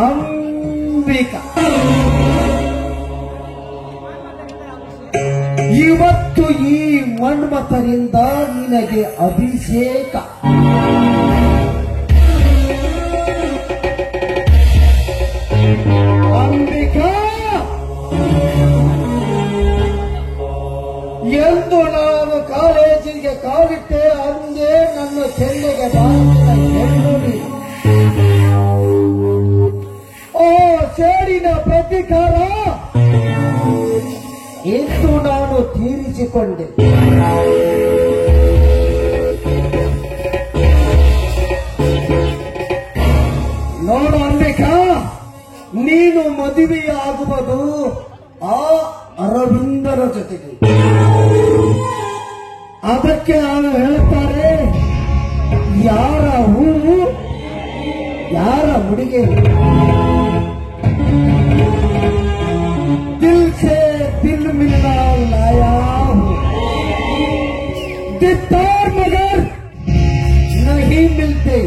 ಅಂಬಿಕಾ, ಇವತ್ತು ಈ ಮನ್ಮಥನಿಂದ ನಿನಗೆ ಅಭಿಷೇಕ. ಅಂಬಿಕಾ, ಎಂದು ನಾನು ಕಾಲೇಜಿಗೆ ಕಾಲಿಟ್ಟೆ ಅಂದೇ ನನ್ನ ಚೆನ್ನೆಗೆ ಬಾರಿಸಿದ ಹೆಣ್ಣು ನೀನು. ಓ ಸೇಡಿನ ಪ್ರತಿಕಾರ ಎಂದು ನಾನು ತೀರಿಸಿಕೊಂಡೆ. ನೋಡು ಅಂಬಿಕಾ, ನೀನು ಮದುವೆಯಾಗುವುದು ಆ ಅರವಿಂದರ ಜೊತೆಗೆ. ಅದಕ್ಕೆ ಅವರು ಹೇಳುತ್ತಾರೆ, ಯಾರ ಹೂವು ಯಾರ ಹುಡುಗೆ, दिल से दिल मिलना लाया हूँ, दीदार मगर नहीं मिलते.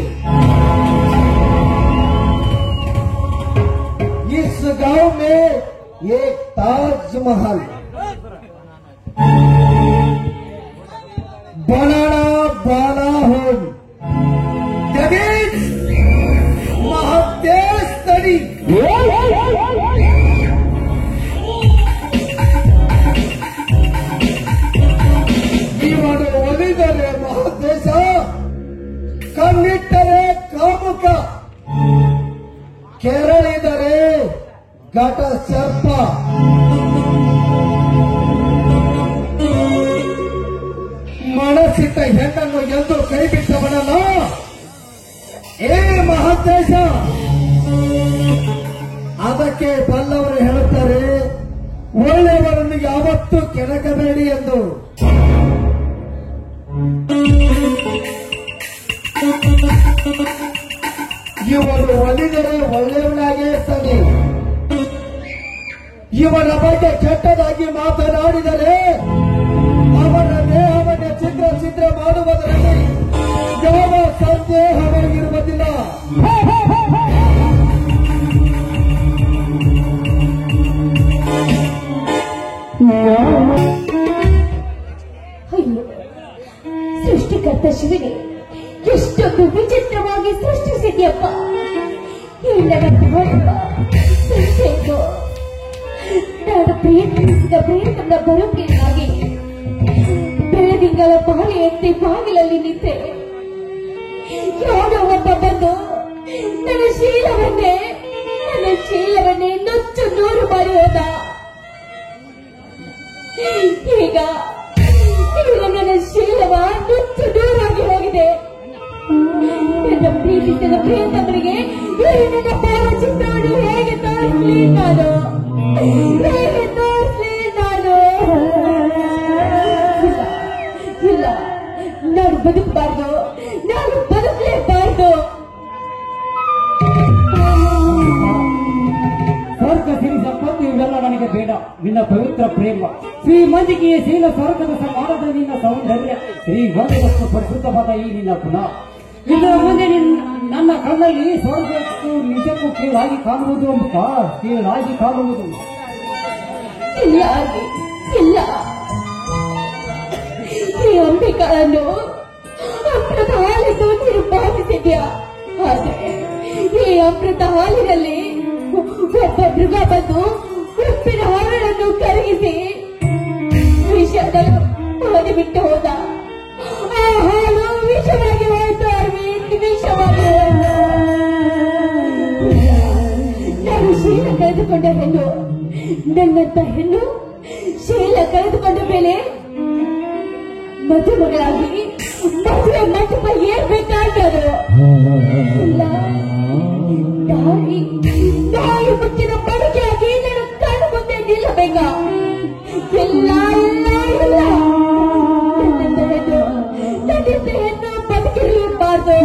इस गांव में एक ताजमहल बनाना वाला हूँ. महादेश तरी ಇವನು ಒಲಿದರೆ ಮಹಾದೇಶ, ಕಣ್ಣಿಟ್ಟರೆ ಕಾಮುಕ, ಕೆರಳಿದರೆ ಘಟ ಸರ್ಪ. ಮನಸ್ಸಿಟ್ಟ ಹೆಣ್ಣನ್ನು ಎಂದು ಕೈ ಬಿಟ್ಟವನಲ್ಲ ಏ ಮಹಾದೇಶ. ಅದಕ್ಕೆ ಬಲ್ಲವರು ಹೇಳುತ್ತಾರೆ, ಒಳ್ಳೆಯವರನ್ನು ಯಾವತ್ತೂ ಕೆಣಕಬೇಡಿ ಎಂದು. ಇವನು ಒಲಿದರೆ ಒಳ್ಳೆಯವನಾಗೇ ಇರ್ತಾನೆ. ಇವನ ಬಗ್ಗೆ ಕೆಟ್ಟದಾಗಿ ಮಾತನಾಡಿದರೆ ಅವನ ದೇಹವನ್ನು ಛಿದ್ರ ಮಾಡುವುದರಲ್ಲಿ ಯಾವ ಸಂದೇಹವಾಗಿರುವುದಿಲ್ಲ. ಸೃಷ್ಟಿಕರ್ತ ಶಿವನೇ, ಎಷ್ಟೊಂದು ವಿಚಿತ್ರವಾಗಿ ಸೃಷ್ಟಿಸಿದ್ಯಪ್ಪ. ನಾನು ಪ್ರಯತ್ನಿಸಿದ ಪ್ರಯತ್ನದ ಬರುವಿಕೆಗಾಗಿ ಬೆಳದಿಂಗಳ ಬಾಳೆಯಂತೆ ಬಾಗಿಲಲ್ಲಿ ನಿಂತೆ ಯಾರೋ ಒಬ್ಬ ಬಂದು ನನ್ನ ಶೀಲವನ್ನೇ ನುಚ್ಚು ನೂರು ಮಾಡಿ ಹೋದ. ಈಗ ನನ್ನ ಶೀಲವ ನುಚ್ಚು ನೂರಾಗಿ ಹೋಗಿದೆ. ನನ್ನ ಪ್ರೀತಿಸಿದ ಪ್ರಿಯತಮರಿಗೆ ನನ್ನ ಭಾವಚಿತ್ರವನ್ನು ಹೇಗೆ ತೋರಿಸಲಿ ನಾನು? ಇಲ್ಲ, ನಾನು ಬದುಕಬಾರ್ದು, ನಾನು ಬದುಕಲೇಬಾರ್ದು. ಸ್ವರ್ಗ ಸಿರಿ ಸಂಪತ್ತು ಇವೆಲ್ಲ ನನಗೆ ಬೇಡ. ನಿನ್ನ ಪವಿತ್ರ ಪ್ರೇಮ, ಶ್ರೀ ಮಂಜಿಕೆಯ ಶೀಲ ಸ್ವರ್ಗದ ಸಮಾನದ ನಿನ್ನ ಸೌಂದರ್ಯ, ಶ್ರೀ ಗಂಧದಷ್ಟು ಪರಿಶುದ್ಧವಾದ ಈ ನಿನ್ನ ಗುಣ, ಇದರ ಮುಂದೆ ನನ್ನ ಕಣ್ಣಲ್ಲಿ ಸ್ವರ್ಗಕ್ಕೂ ನಿಜಕ್ಕೂ ಕೀಳಾಗಿ ಕಾಣುವುದು ಅಂತ ಕೀಳಾಗಿ ಕಾಣುವುದು. ಇಲ್ಲ, ಈ ಅಂಬಿಕಾಳನ್ನು ಅಮೃತ ಹಾಲೆಂದು ನೀನು ಭಾವಿಸಿದ್ಯಾ? ಆದರೆ ಈ ಅಮೃತ ಹಾಲಿನಲ್ಲಿ ಒಬ್ಬ ಮೃಗ ಬಂದು ಉಪ್ಪಿನ ಹಾಲನ್ನು ಕರಗಿಸಿ ವಿಷದ ಹಾಗೆ ಬಿಟ್ಟು ಹೋದ. ಆ ಹಾಲು ವಿಷವಾಗಿ ಹೋಯಿತು ಅರವಿಂದ್, ವಿಷವಾಗಿ ಹೋಯಿತು. ನಾನು ಶೀಲ ಕಳೆದುಕೊಂಡ ಹೆಣ್ಣು, ನನ್ನಂತ ಹೆಣ್ಣು ಶೀಲ ಕಳೆದುಕೊಂಡ ಮೇಲೆ ಮದುಮಗಳಾಗಿ ಮದುವೆ ಮಂಟಪ ಏರ್ಬೇಕಾದರು. ಇಲ್ಲ, ತಾಯಿ ಮುಚ್ಚಿನ ಪಡುಗೆಯಾಗಿ ನಾನು ಕಣ್ಣು ಮುಂದೆ ನಿಲ್ಲಬೇಕ. ಇಲ್ಲ, ನನ್ನಿಂದ ಹೆಣ್ಣು ಬದುಕಿರಬಾರ್ದು.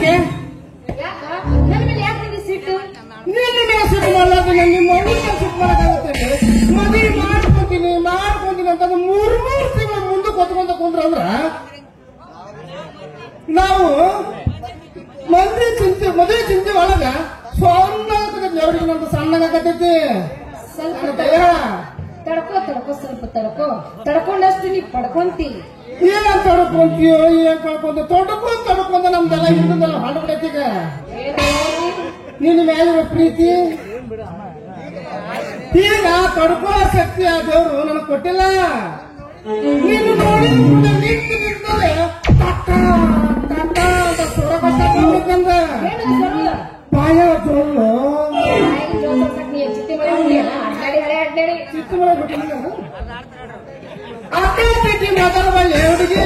ಯಾಕೆ ಯಾಕ ನನ್ನ ಮೇಲೆ ಯಾಕೆ ನಿಂಗೆ ಸಿಟ್ಟು? ನಿನ್ನ ಮೇಲೆ ಸಿಟ್ಟು ಮಾಡಲಾಗ ನಿಮ್ಮ ಮಗನ ಸಿಟ್ಟು ಮಾಡಕ್ಕಾಗುತ್ತೆ. ಮದುವೆ ಮಾಡ್ಕೊಂತೀನಿ ಅಂತ 3 ತಿಂಗಳು ಮುಂದೆ ಕೊತ್ಕೊಂತ ಕುಂದ್ರಂದ್ರ ನಾವು ಮದುವೆ ಚಿಂತೆ ಒಳಗ ಅವ್ರಿಗೆ ನಮ್ದು ಸಣ್ಣಗಾಗತೈತಿ. ಸ್ವಲ್ಪ ತಡ್ಕೋ ಸ್ವಲ್ಪ ತಡ್ಕೊಂಡಷ್ಟು ನೀ ಪಡ್ಕೊಂತಿ. ಏನ್ ತಡ್ಕೊಂತೀಯೋ ಏನ್ ತಡ್ಕೊಂಡ ನಮ್ದೆಲ್ಲ ಹಿಂದೆಲ್ಲ ಹೊಂಡ್ಬಿಡೈತಿ. ಈಗ ನಿನ್ನ ಮೇಲೆ ಪ್ರೀತಿ ಈಗ ತಡ್ಕೋ ಶಕ್ತಿ ಆ ದೇವ್ರು ನನಗೆ ಕೊಟ್ಟಿಲ್ಲ. ನೀನು ನೋಡಿ ಪಾಯ ಚೋಳು ಚಿತ್ತ ಅಡ್ಡಿ ಮಾತಾಡಬಲ್ಲ ಹುಡುಗಿ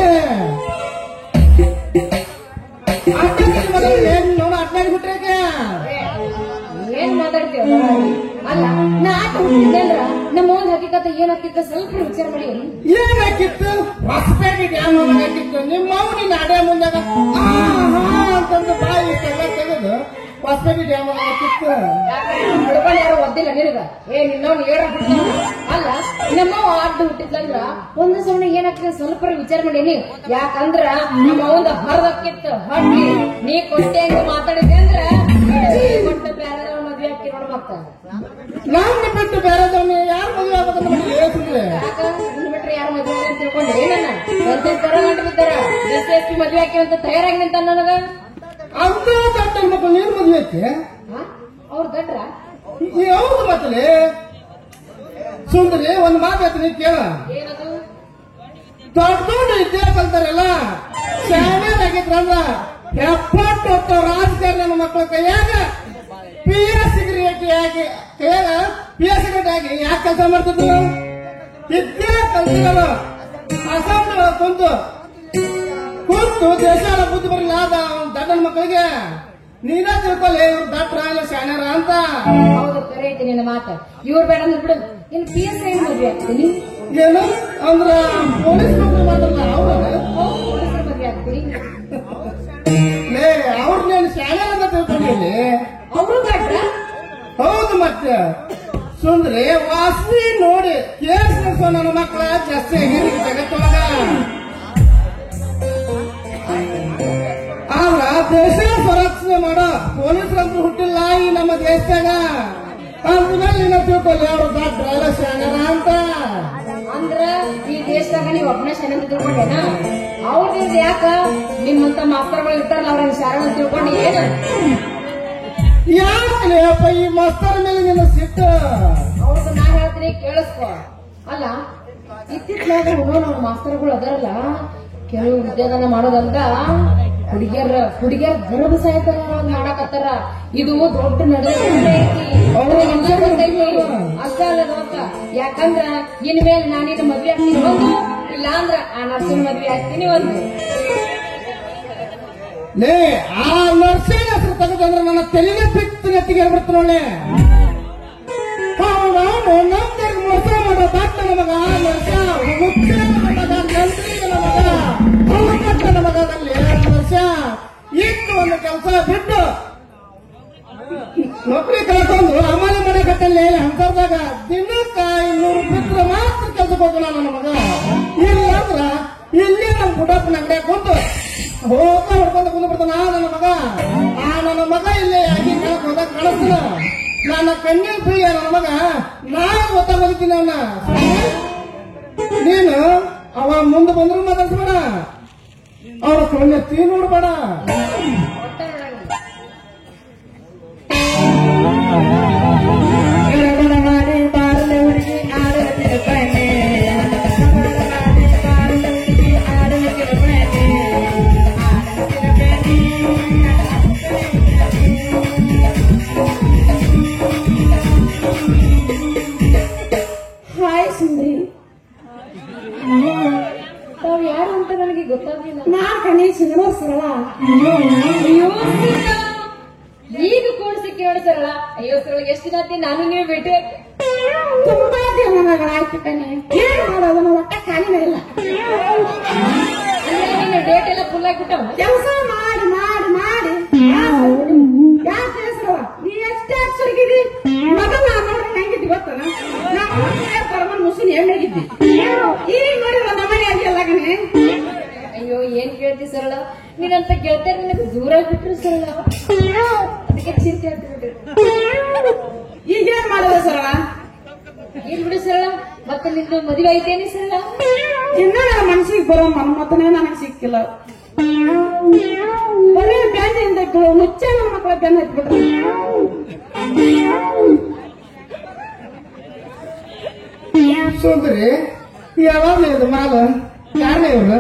ನೋಡ ಅಡ್ಡಾಡಿ ಬಿಟ್ರೆ ಏನ್ ಮಾತಾಡ್ತೀವ? ಅಲ್ಲ ನಾ ಆಟ ಹುಟ್ಟಿದ್ದೆ ಅಂದ್ರ ನಮ್ಮ ಒಂದ್ ಹಕ್ಕಿಕತೆ ಏನ್ ಹಾಕಿತ್ತ ಸ್ವಲ್ಪ ವಿಚಾರ ಮಾಡಿ. ಏನ್ ಹಾಕಿತ್ತು? ಹೊಸಪೇಟೆ ಡ್ಯಾಮ್ ಹಾಕಿತ್ತು. ನಿಮ್ಮ ನಿನ್ನ ಅಡೆ ಮುಂದಾಗ ಅಂತಂದು ಬಾಯಿ ತೆಗೆದು ಹೊಸಪೇಟೆ ಡ್ಯಾಮ್ ಹಾಕಿತ್ತು. ಹುಡುಗನ್ ಯಾರು ಒದ್ದಿಲ್ಲ ನಿನಗ? ನಿನ್ನವ್ ಏರ ಅಲ್ಲ ನಮ್ಮವ್ ಆಟ ಹುಟ್ಟಿದ್ಲಂದ್ರ ಒಂದ್ ಸಣ್ಣ ಏನಾಗ್ತದೆ ಸ್ವಲ್ಪ ವಿಚಾರ ಮಾಡೀನಿ. ಯಾಕಂದ್ರ ನಮ್ಮ ಒಂದ್ ಹರ್ದಕ್ಕಿತ್ತು ಹಟ್ಟಿ ನೀ ಕೊಟ್ಟೆ ಅಂತ ಮಾತಾಡಿದ್ದೆ ಅಂದ್ರ ಕೊಟ್ಟು ಬೇರೆ ಮದ್ವೆ ಹಾಕಿ ನೋಡ ಮತ್ತ ನಾನು ಬಿಟ್ಟು ಬೇರೆದವನ್ನ ಯಾರು ಮದುವೆ ಆಗ್ಬೇಕಂತ ಹೇಳ್ತಿದ್ರೆ ಬಿಟ್ರೆ ಯಾರು ಮದ್ವೆ ಅಂತ ತಿಳ್ಕೊಂಡ್ರೆ ಏನನ್ನ ಒಂದ್ ತರ ಗಂಟು ಬಿದ್ದಾರ ಎಸ್ ಮದ್ವೆ ಹಾಕಿ ಅಂತ ತಯಾರಾಗಿ ನಿಂತ ನನಗ ಅಂತ ದೊಡ್ಡ ಮಕ್ಕಳು ನೀರು ಮದುವೆ ಐತಿ. ಅವ್ರ ಗಂಡ್ರ ಹೌದು ಮತ್ತಲೇ ಸುಂದರಿ ಒಂದ್ ಮಾತು ಹೇಳ್ತೀನಿ ಕೇಳ. ಏನದು? ದೊಡ್ಡ ವಿದ್ಯೆ ಕಲ್ತಾರಲ್ಲ ಶಾಣ್ಯರಾಗಿದ್ರಂದ್ರ 70 ರಾಜಕಾರಣ ಮಕ್ಕಳ ಕೈಯಾಗ PS ಸಿಗರೇಟ್ ಆಗಿ ಯಾಕೆ ಕೆಲಸ ಮಾಡ್ತಿದ್ರು? ವಿದ್ಯೆ ಕಲ್ತಿರಲ್ಲ ಅಸಂಬಳ ಕುಂತು ದೇಶಾಲ ಬುದ್ಧಿ ಬರಲಿಲ್ಲ ದಡ್ಡನ ಮಕ್ಕಳಿಗೆ ನೀನ ತಿಳ್ಕೊಳ್ಳಿ ಇವ್ರು ದಟ್ರ ಇಲ್ಲ ಶಾಣ್ಯಾರ ಅಂತ. ಹೌದು ಕರೆ ಐತಿ ನಿನ್ನ ಮಾತ. ಇವ್ರು ಬೇಡ ಅಂದ್ರೆ ಬಿಡು. ಇನ್ PS ಏನ್ ಮದ್ವೆ ಆಗ್ತೀನಿ? ಏನು ಅಂದ್ರ ಪೊಲೀಸ್ ನೌಕರಿ ಮಾಡಲ್ಲ ಅವ್ರ ಪೊಲೀಸರ ಮದ್ವೆ ಆಗ್ತೀನಿ. ಅವ್ರನ್ನೇನು ಶಾಣ್ಯಾರ ಅಂತ ತಿಳ್ಕೊಂಡಿಲ್ಲಿ. ಅವರು ಗಟ್ರ ಹೌದು ಮತ್ತೆ ಸುಂದ್ರಿ ವಾಸನಿ ನೋಡಿ ಕೇಸ್ ನಡೆಸೋ ನನ್ನ ಮಕ್ಕಳ ಜಾಸ್ತಿ ಆಗಿರಿ ಜಗತ್ತೊಳಗ. ಆದ್ರ ದೇಶ ಸಂರಕ್ಷಣೆ ಮಾಡೋ ಪೊಲೀಸರಂತೂ ಹುಟ್ಟಿಲ್ಲ ಈ ನಮ್ಮ ದೇಶದಾಗ. ಅಂದ್ಮೇಲೆ ಇನ್ನ ತಿಳ್ಕೊಳ್ಳಿ ಅವ್ರು ದಡ್ರ ಇಲ್ಲ ಶಾಣ್ಯಾರ ಅಂತ. ಅಂದ್ರ ಈ ದೇಶದಾಗ ನೀವ್ ಒಬ್ಬನ ಶಾನೆ ಅಂತ ತಿಳ್ಕೊಂಡೇನ? ಅವ್ರದಿಂದ ಯಾಕ ನಿಮ್ಮಂತ ಮಾಸ್ತರ್ಗಳು ಇರ್ತಾರಲ್ಲ ಅವ್ರ ಶಾಲೆ ಅಂತ ತಿಳ್ಕೊಂಡು ಏನ? ಯಾಕೆ ಅಪ್ಪ ಈ ಮಾಸ್ತರ ಮೇಲೆ ನಿನ್ನ ಸಿಟ್ಟ? ಅವ್ರದ್ದು ನಾ ಹೇಳ್ತೀನಿ ಕೇಳಿಸ್ಕೊ. ಅಲ್ಲ ಇತ್ತಿತ್ಲಾಗ ಅವ್ರ ಮಾಸ್ತರ್ಗಳು ಅದಾರಲ್ಲ ಕೆಲವು ವಿದ್ಯಾದಾನ ಮಾಡೋದಲ್ದ ಹುಡುಗಿಯರ ಗರ್ಭ ಸಹಾಯಕರ ಮಾಡಕತ್ತಾರ. ಇದು ದೊಡ್ಡ ನಡೆದ ಅಷ್ಟ ಅಲ್ಲದಕ್ಕ. ಯಾಕಂದ್ರ ಇನ್ ಮೇಲೆ ನಾನಿನ್ನ ಮದ್ವೆ ಆಗ್ತೀನಿ ಒಂದು, ಇಲ್ಲ ಅಂದ್ರ ಆ ನರ್ಸಿನ ಮದ್ವೆ ಆಗ್ತೀನಿ ಒಂದು. ಆ ನರ್ಸಿನ ಹೆಸರು ತೆಗೆದಂದ್ರೆ ನನ್ನ ತೆಲಿಗೆ ಬಿಟ್ಟು ನೆತ್ತಿಗೆ ಬಿಡ್ತು ನೋಡಿ. ನಮ್ಗೆ ಮೋಸ ಮಾಡೋ ಡಾಕ್ಟರ್ ಮಗ ನರ್ಸ ಮುಖ್ಯ ಮಗ ಮಂತ್ರಿಗಳ ಮಗ ಅವಕಟ್ಟನ ಮಗದಲ್ಲಿ ನರ್ಸ ಇನ್ನು ಒಂದು ಕೆಲಸ ಬಿಟ್ಟು ನೌಕರಿ ಕಳ್ಕೊಂಡು ಅಮಲಿ ಮಾಡಕತ್ತಲ್ಲಿ ಅಂತರ್ದಾಗ ದಿನಕ್ಕ 200 ಬಿಟ್ಟರೆ ಮಾತ್ರ ಕೆಲ್ಸಕ್ಕೆ ಹೋಗೋಣ ನನ್ನ ಮಗ. ಇಲ್ಲ ಅಂದ್ರ ಇಲ್ಲಿ ನಮ್ಮ ಗುಡಪ್ಪನ ಅಂಗಡಿಯಾಗ ಕುಂತು ಹೋಗ ಹೊಡ್ಕೊಂಡು ಕುಂದು ಬಿಡ್ತಾನ ನನ್ನ ಮಗ ಇಲ್ಲೇ ಯಾಕೆ ಹೋದಾಗ ಕಳಿಸ್ತಾನ. ನನ್ನ ಕಣ್ಣಿನ ಪ್ರಿಯ ನನ್ನ ಮಗ ನಾನು ಗೊತ್ತಾಗೋದಿದ್ದೀನಿ ಅವನ. ನೀನು ಅವ ಮುಂದೆ ಬಂದ್ರು ಮಾತಾಡ್ಸ್ಬೇಡ, ಅವ್ರ ಕಣ್ಣೆತ್ತಿ ನೋಡ್ಬೇಡ. ಹಾಯ್ ಸುಂದ್ರಿ, ತಾವ್ ಯಾರು ಅಂತ ನನಗೆ ಗೊತ್ತಾಗ್ಲಿಲ್ಲ. ನಾ ಕಣಿ ಸಿನಿಮಾ ಸರಳ. ಅಯ್ಯೋ ಈಗ ಕೂಡಿಸಿ ಕೇಳಿ ಸರಳ. ಅಯ್ಯೋ ಸರಳ ಎಷ್ಟು ದಿನ ಆಯ್ತು ನಾನು ನೀವು ಭೇಟಿ. ತುಂಬಾ ದಿನಗಳಾಯ್ತು ಕಣೆ. ಏನ್ ಮಾಡೋದು ಒಟ್ಟ ಖಾಲಿ ಮಾಡಿಲ್ಲ. ಡೇಟ್ ಎಲ್ಲ ಫುಲ್ ಆಗಿಬಿಟ್ಟವ. ಕೆಲಸ ಮಾಡಿ ಮಾಡಿ ಮಾಡಿ ನೀನ್ ಎಣ್ಣೆಗಿದ್ದಿ ಈಗ ನೋಡಿ ನಮ್ಮ ಮನೆ ಆಗಿಲ್ಲ ಕಣೆ. ಅಯ್ಯೋ ಏನ್ ಕೇಳ್ತಿ ಸರಳ, ನೀನಂತ ಗೆಳತಿಯರ್ ನಿನಗೆ ದೂರ ಬಿಟ್ರು ಸರಳ, ಅದಕ್ಕೆ ಚಿಂತೆ ಆಗ್ತಿಬಿಟ್ರು. ಈಗ ಏನ್ ಮಾಡೋದು ಸರಳ? ಏನ್ ಬಿಡು ಸರಳ, ಮತ್ತೆ ನಿಂದು ಮದುವೆ ಐತೇನಿ ಸರಳ? ಇನ್ನ ನನ್ನ ಮನಸ್ಸಿಗೆ ಬರೋ ಮನ್ಮತನೇ ನನಗೆ ಸಿಕ್ಕಿಲ್ಲ. ಬರೀ ಬ್ಯಾಂಡಿಂದ ಮುಚ್ಚ ನನ್ನ ಮಕ್ಕಳ ಬೆನ್ನ ಹತ್ಬಿಟ್ರು. ಸುಂದ್ರಿ ಯಾವಾಗ ಇದು ಮಾಲ ಯಾರನ್ನ ಇವ್ರು?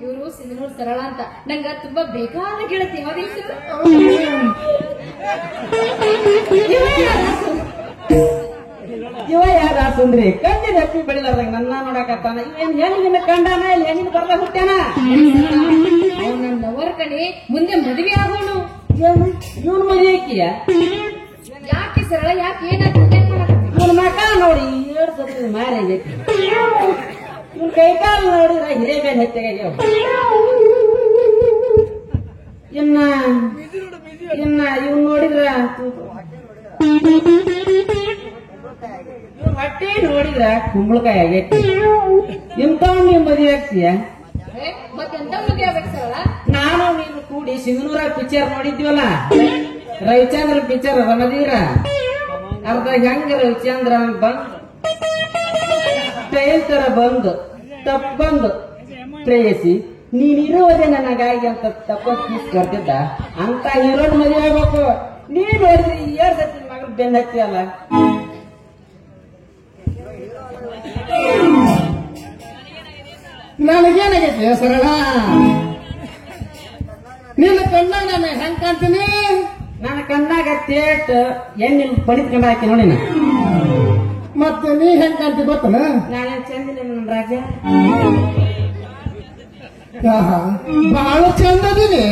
ಇವರು ಸಿಂಧನೂರ್ ಸರಳ ಅಂತ ನಂಗ ತುಂಬಾ ಬೇಕಾದ ಗೆಳತಿ. ಹೌದಿಲ್ಲ ಸರಳ? ಇವ ಯಾರ ಸುಂದ್ರಿ ಕಣ್ಣಿನ ಹಪ್ಪಿ ಬೆಳಿಲಾರ್ದಾಗ ನನ್ನ ನೋಡಕತ್ತಾನ. ಇವೇನ್ ಹೆಣ್ಣಿನ ಕಂಡಾನ ಇಲ್ಲಿ ಹೆಣ್ಣಿನ ಬರ್ದ ಹುಟ್ಟ್ಯಾನ. ಅವ್ನು ನನ್ನ ಲವರ್ ಕಣೆ, ಮುಂದೆ ಮದುವೆ ಆಗೋನು. ಇವನ್ ಮದುವೆ ಆಕಿಯ ಯಾಕೆ ಸರಳ, ಯಾಕೆ ಏನಾಗ್ತದೆ? ಇವನ್ ಮಕ ನೋಡಿ 7 ಸತಿ ಮಾರಿ ಆಗೈತಿ. ಇವನ್ ಕೈಕಾಲು ನೋಡಿದ್ರ ಹಿರೇಬೇನ್ ಹೆಚ್ಚಾಗ್ಯಾವ. ಇನ್ನ ಇವನ್ ನೋಡಿದ್ರ ಹೊಟ್ಟೆ ನೋಡಿದ್ರ ಕುಂಬಳಕಾಯಿ ಆಗೈತಿ. ಇಂಥವ್ ನೀವ್ ಮದುವೆ ಆಗ್ತೀಯ? ಮತ್ತೆಂತ ಮದುವೆ ಆಗ್ಬೇಕು ಸರಳ? ನಾನು ನೀನು ಕೂಡಿ ಸಿಂಗನೂರ ಪಿಕ್ಚರ್ ನೋಡಿದ್ವಲ್ಲ, ರವಿಚಂದ್ರ ಪಿಕ್ಚರ್ ರಮದೀರ ಅರ್ಧ ಹೆಂಗ ರವಿಚಂದ್ರ ಬಂದ್ ಟ್ರೈಲ್ ತರ ಬಂದು ತಪ್ಪಂದು ಪ್ರೇಯಸಿ ನೀನಿರುವುದೇ ನನಗಾಗಿ ಅಂತ ತಪ್ಪ ಕೀಸ್ ಕರ್ತಿದ್ದ ಅಂತ ಹೀರೋನ್ ಮದುವೆ ಆಗ್ಬೇಕು. ನೀನ್ ನೋಡಿದ್ರಿ 2 ಸತಿ ಮಗಳು ಬೆನ್ನ ಹತ್ತಿಯಲ್ಲ. ನನಗೇನಾಗೈತಿ ಸರಳ? ನಿನ್ನ ಕಣ್ಣಾಗ ನಾನು ಹೆಂಗ್ ಕಾಣ್ತೀನಿ? ನನ್ನ ಕಣ್ಣಾಗ ತೇಟ್ ಎಣ್ಣಿಲ್ ಪಡಿದ್ಕೊಂಡ ಹಾಕಿ ನೋಡಿ ನಾ. ಮತ್ತೆ ನೀ ಹೆಂಗ್ ಕಾಣ್ತಿ ಗೊತ್ತನ? ನಾನೇ ಚಂದಿಲ್ಲ ನನ್ನ ರಾಜ. ಬಹಳ ಚಂದದಿನಿ.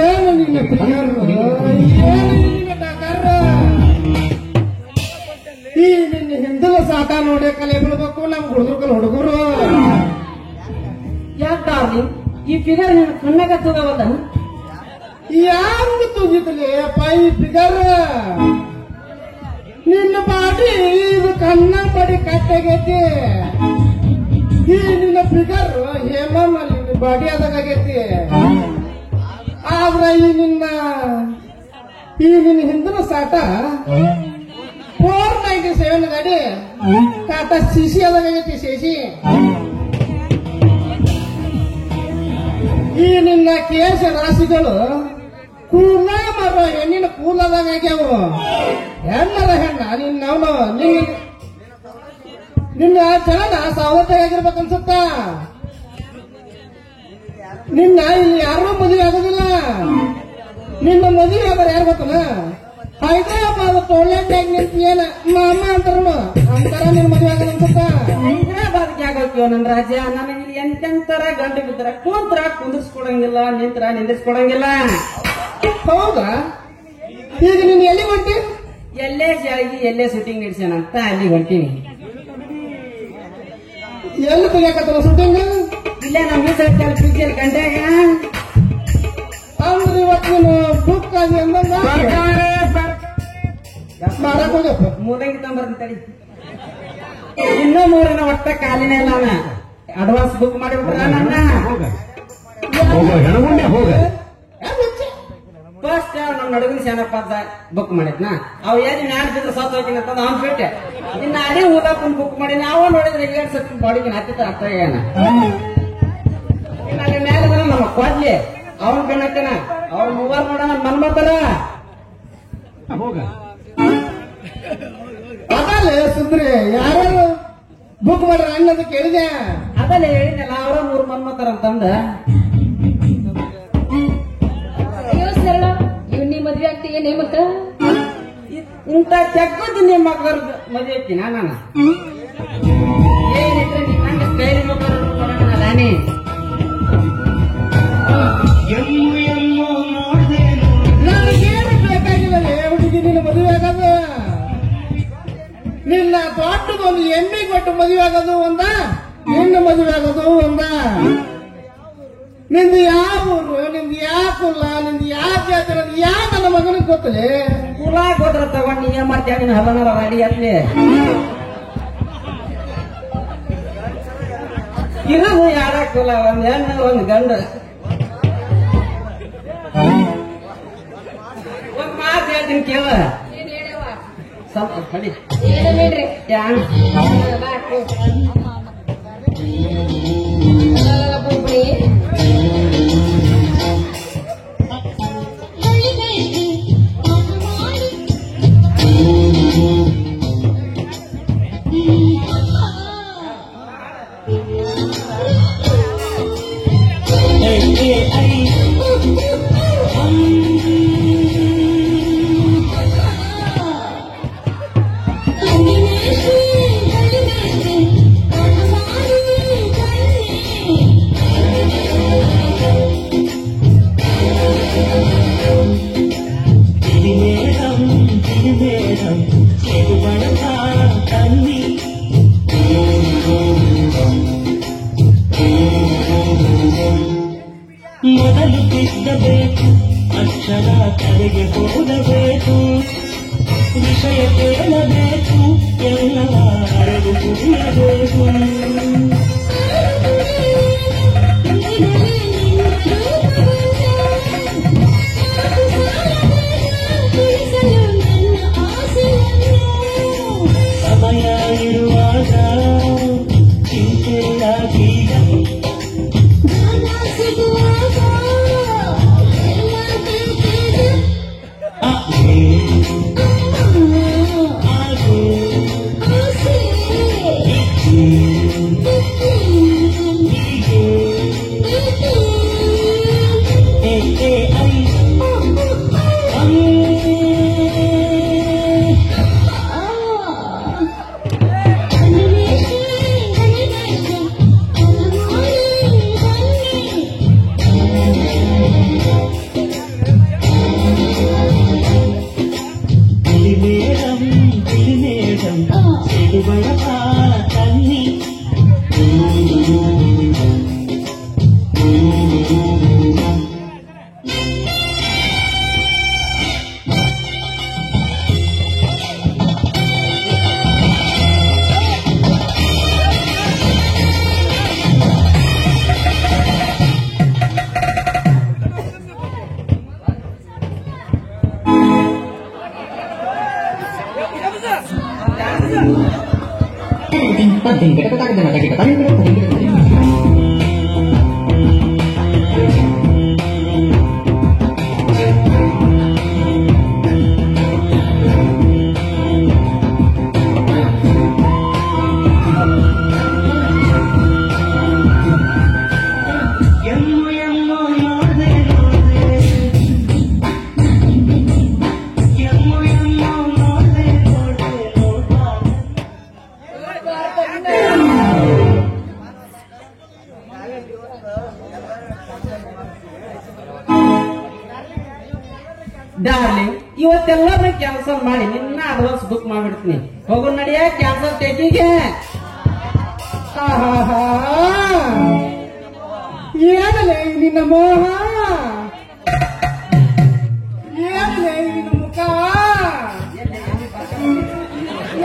ಏನು ನಿನ್ನ ಫಿಗರ್, ಏನು ನಿನ್ನ ಡಗರ್. ಈ ನಿನ್ನ ಹಿಂದಲ ಸಾಟ ನೋಡಿ ಕಲೆ ಬಿಡ್ಬೇಕು ನಮ್ ಹುಡುಗರು. ಯಾಕೆ ಈ ಫಿಗರ್ ನನ್ನ ಕಣ್ಣಾಗ ತಗೋವಲ್ಲ? ಯಾಂಗ ತುಗಿದ್ಲಿ ಅಪ್ಪ ಈ ಫಿಗರ್? ನಿನ್ನ ಬಾಡಿ ಇದು ಕಣ್ಣ ಬಡಿ ಕಟ್ಟಾಗೈತಿ. ಈ ನಿನ್ನ ಫಿಗರ್ ಹೇಮಮ್ಮ ನಿನ್ನ ಬಾಡಿ ಆದಾಗೈತಿ. ಆದ್ರ ಈ ನಿನ್ನ ಹಿಂದಿನ ಸಾಟ 497 ಗಾಡಿ ಟಾಟಾ ಸಿಸಿ ಆದಾಗೈತಿ. ಸಿಸಿ ಈ ನಿನ್ನ ಕೇಶ ರಾಶಿಗಳು ಕೂಲ ಮರ ಹೆಣ್ಣಿನ ಕೂಲದಾಗ ಆಗ್ಯಾವು. ಹೆಣ್ಣದ ಹೆಣ್ಣ ನಿನ್ನವನು ನಿನ್ನ ಚಲನ ಸಾವತ್ತಾಗಿರ್ಬೇಕನ್ಸುತ್ತ. ನಿನ್ನ ಇಲ್ಲಿ ಯಾರೂ ಮದುವೆ ಆಗೋದಿಲ್ಲ. ನಿನ್ನ ಮದುವೆ ಆದ್ರೆ ಯಾರು ಗೊತ್ತನ? ಹೈದರಾಬಾದ್ ಟೋಲೆಟ್ನಾಗ ನಿಂತ ಏನ ಮಾಮ ಅಂತಾರ ನಿನ್ ಮದುವೆ ಆಗೋದು ಅನ್ಸುತ್ತ. ಹೈದರಾಬಾದ್ಗೆ ಆಗೋಕ್ಯೋ ನನ್ನ ರಾಜ. ನನಗೆ ಇಲ್ಲಿ ಎಂತೆಂತರ ಗಂಡು ಬಿದ್ದರ ಕೂತ್ರ ಕುಂದಿರ್ಸ್ಕೊಡಂಗಿಲ್ಲ, ನಿಂತ್ರ ನಿಂದಿರ್ಸ್ಕೊಡಂಗಿಲ್ಲ. ಹೌದಾ? ಈಗ ನೀನ್ ಎಲ್ಲಿ ಹೊಂಟಿ? ಎಲ್ಲೇ ಜಾಗಿ ಎಲ್ಲೇ ಶೂಟಿಂಗ್ ನಡೆಸ್ಯಾನಂತ ಅಲ್ಲಿ ಹೊಂಟೀನಿ. ಎಲ್ಲಿ ತೆಗಿಯಾಕತ್ತಲ್ಲ ಶೂಟಿಂಗ್? ಇಲ್ಲೇ ನಮ್ಮ ಪಿಕ್ಚರ್ ಗಂಟೆಗ ಅಂದ್ರೆ ಇವತ್ತು ನೀನು ಬುಕ್ ಆಗಿ ಅಂದಂಗ ಮಾಡಕ್ ಹೋಗಪ್ಪ. ಮೂಲಂಗಿ ತಂಬರ್ತೀನಿ ತಡಿ. ಇನ್ನೂ 3 ಒಟ್ಟ ಕಾಲಿನ ಇಲ್ಲ. ಅಡ್ವಾನ್ಸ್ ಬುಕ್ ಮಾಡಿಬಿಟ್ರ ನನ್ನ. ಫಸ್ಟ್ ನಮ್ಮ ನಡುವಿನ ಶಾನಪ್ಪ ಅಂತ ಬುಕ್ ಮಾಡಿದ್ನ. ಅವ್ ಏನ್ ಮ್ಯಾಲ ಬಿದ್ರೆ ಸತ್ ಹೋಗಿನ ಅಂತ ಅವ್ನ್ ಬಿಟ್ಟೆ. ಇನ್ನು ಅದೇ ಊಟಕ್ಕೂ ಬುಕ್ ಮಾಡಿ ನಾವು ನೋಡಿದ್ರೆ 2 ಸತಿ ಬಾಡಿಗೆ ಹತ್ತಿತ್ತ ಅರ್ಥ ಏನ. ಅಲ್ಲಿ ಮ್ಯಾಲ ನಮ್ಮ ಕೊಡ್ಲಿ ಅವ್ನ ಬೆನ್ನತ್ತೇನ ಅವ್ರ 3 ನೋಡೋಣ ಮನ್ಮತ್ತಾರ. ಅದಲ್ಲ ಸುಂದ್ರಿ ಯಾರು ಬುಕ್ ಮಾಡ್ರ ಅನ್ನೋದು ಕೇಳಿದೆ. ಅದಲ್ಲೇ ಹೇಳಿದ್ನಲ್ಲ ಅವ್ರ 3 ಮನ್ಮತ್ತಾರ ಅಂತಂದ. ಅಯ್ಯೋ ಸರಳ, ಇವ್ ನೀ ಮದ್ವೆ ಆಗ್ತೀಯ ನೇಮತ್ತ? ಇಂತ ತೆಗ್ದು ನಿಮ್ಮ ಮಕ್ಕಳ ಮದುವೆ ಹಾಕಿ ನಾನು ಏನಿದ್ರೆ ನಿಮ್ಮ ಸ್ಟೈಲ್ ನಾನೇ ನನಗೇನು ಬೇಕಾಗಿಲ್ಲ ಹುಡುಗಿ ನಿನ್ನ ಮದುವೆ ಆಗೋದು. ನಿನ್ನ ದೊಡ್ಡದೊಂದು ಎಮ್ಮೆ ಕೊಟ್ಟು ಮದುವೆ ಆಗೋದು ಒಂದ, ನಿನ್ನ ಮದುವೆ ಆಗೋದು ಒಂದ. ನಿಂದು ಯಾವ ಊರು, ನಿಂದು ಯಾವ ಕುಲ, ನಿಂದು ಯಾವ ಜಾತಿ ಅನ್ನೋದು ಯಾವ ನನ್ನ ಮಗನಿಗೆ ಗೊತ್ತಲೇ? ಕುಲ ಗೋತ್ರ ತಗೊಂಡು ನೀ ಮಾಡ್ತೀಯ? ನಿನ್ನ ಹಲನರ ರೆಡಿ ಆಗ್ಲಿ ಇರೋದು ಯಾರಕ್ಕಲ್ಲ ಒಂದ್ ಹೆಣ್ಣು ಒಂದ್ ಗಂಡ. ಒಂದ್ ಮಾತು ಹೇಳ್ತೀನಿ ಕೇಳ. ಏನ್ ಹೇಳವ್ವ? ಸ್ವಲ್ಪ ಕಡಿ ಏನ್ ಹೇಳ್ರಿ? ಯಾ ಬಾ, ಹೋ. ಅಲ್ಲ, ಬುಬ್ಬಳಿ. ಮೊದಲು ತಿದ್ದಬೇಕು, ಅಕ್ಷರ ಕಡೆಗೆ ಹೋಗಬೇಕು, ವಿಷಯ ಕೇಳಬೇಕು, ಎಲ್ಲ ಅರಿವು ಕುಡಿಯಬೇಕು. ಸಮಯ ಇರುವಾಗ ಚಿಂತೆಯಾಗೀಗ ಡಾರ್ಲಿಂಗ್, ಇವತ್ತೆಲ್ಲರೂ ಕ್ಯಾನ್ಸಲ್ ಮಾಡಿ ನಿನ್ನ ಅಡ್ವಾನ್ಸ್ ಬುಕ್ ಮಾಡ್ಬಿಡ್ತೀನಿ. ಹೋಗು ನಡಿಯ ಕ್ಯಾನ್ಸಲ್ ಟೇಕಿಗೆ. ಏನಲೇ ನಿನ್ನ ಮೋಹ, ಏನಲೇ ನಿನ್ನ ಮುಖ,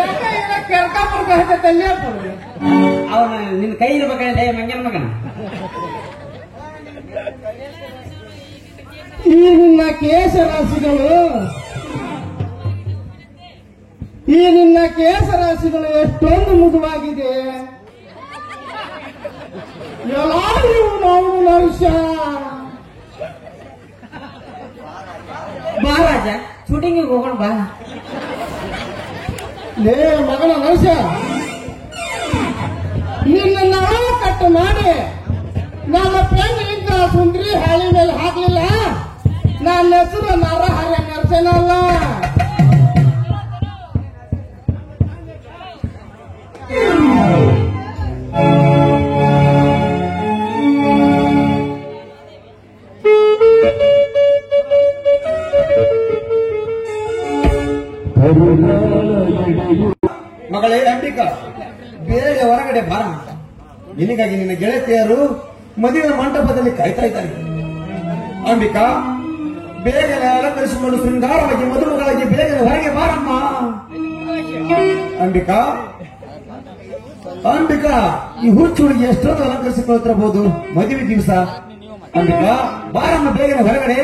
ಯಾಕ ಏನ ಕೆರ್ಕಾಪುರ್ಕ ಹತ್ತಲ್ಲಿ ಅವನ ನಿನ್ನ ಕೈ ಇರ್ಬೇಕಾದ್ರೆ ಮಂಗನ ಮಗನ. ಈ ನಿನ್ನ ಕೇಶರಾಶಿಗಳು, ಈ ನಿನ್ನ ಕೇಶರಾಶಿಗಳು ಎಷ್ಟೊಂದು ಮೃದುವಾಗಿದೆ. ಎಲ್ಲಾರು ನಾವು ನರ್ಷ ಬಾ ರಾಜ, ಶೂಟಿಂಗಿಗೆ ಹೋಗೋಣ ಬಾ. ಲೇ ಮಗನ ನರ್ಷ, ನಿನ್ನ ನಾವು ಕಟ್ಟು ಮಾಡಿ ನನ್ನ ಫ್ರೆಂಡ್ ಇದ್ದ ಸುಂದ್ರಿ ಹಾಳಿ ಮೇಲೆ ಹಾಕ್ಲಿಲ್ಲ. ನನ್ನ ಹೆಸರು ನರಹರ ನರಸೇನಲ್ಲ. ಮಗಳೇ ಅಂಬಿಕಾ, ಬೇರೆ ಹೊರಗಡೆ ಬಾ. ನಿನಗಾಗಿ ನಿನ್ನ ಗೆಳತಿಯರು ಮದುವೆ ಮಂಟಪದಲ್ಲಿ ಕಾಯ್ತಾ ಇದ್ದಾರೆ. ಅಂಬಿಕಾ, ಬೇಗನೆ ಅಲಂಕರಿಸಿಕೊಂಡು ಶೃಂಗಾರವಾಗಿ ಮಧುರವಾಗಿ ಬೇಗನೆ ಹೊರಗೆ ಬಾರಮ್ಮ. ಅಂಬಿಕಾ, ಅಂಬಿಕಾ, ಈ ಹುಚ್ಚುಳಿಗೆ ಎಷ್ಟೊಂದು ಅಲಂಕರಿಸಿಕೊಳ್ತಿರಬಹುದು ಮದುವೆ ದಿವಸ. ಅಂಬಿಕಾ, ಬಾರಮ್ಮ ಬೇಗನೆ ಹೊರಗಡೆ.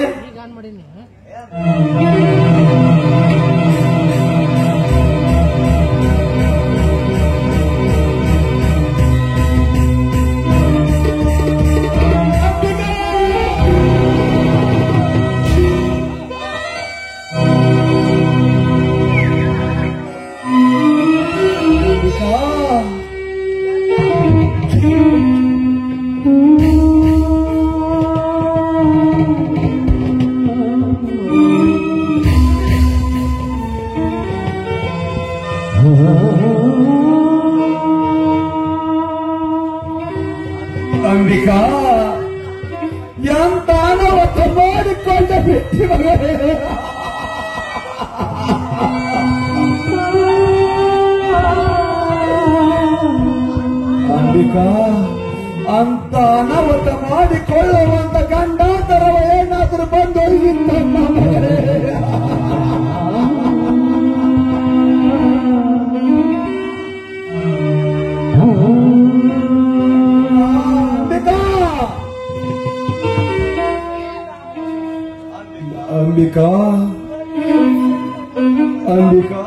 ಅಂಬಿಕಾ, ಎಂತ ಅನವತ್ತ ಮಾಡಿಕೊಂಡ ಬಿಟ್ಟಿ ಮಗಳೇ. ಅಂಬಿಕಾ, ಅಂತ ಅನವತ್ತ ಮಾಡಿಕೊಳ್ಳುವಂತ ಗಂಡಾಂತರವ ಏನಾದರೂ ಬಂದು ಮಗಳೇ. ಅಂಬಿಕಾ, ಅಂಬಿಕಾ,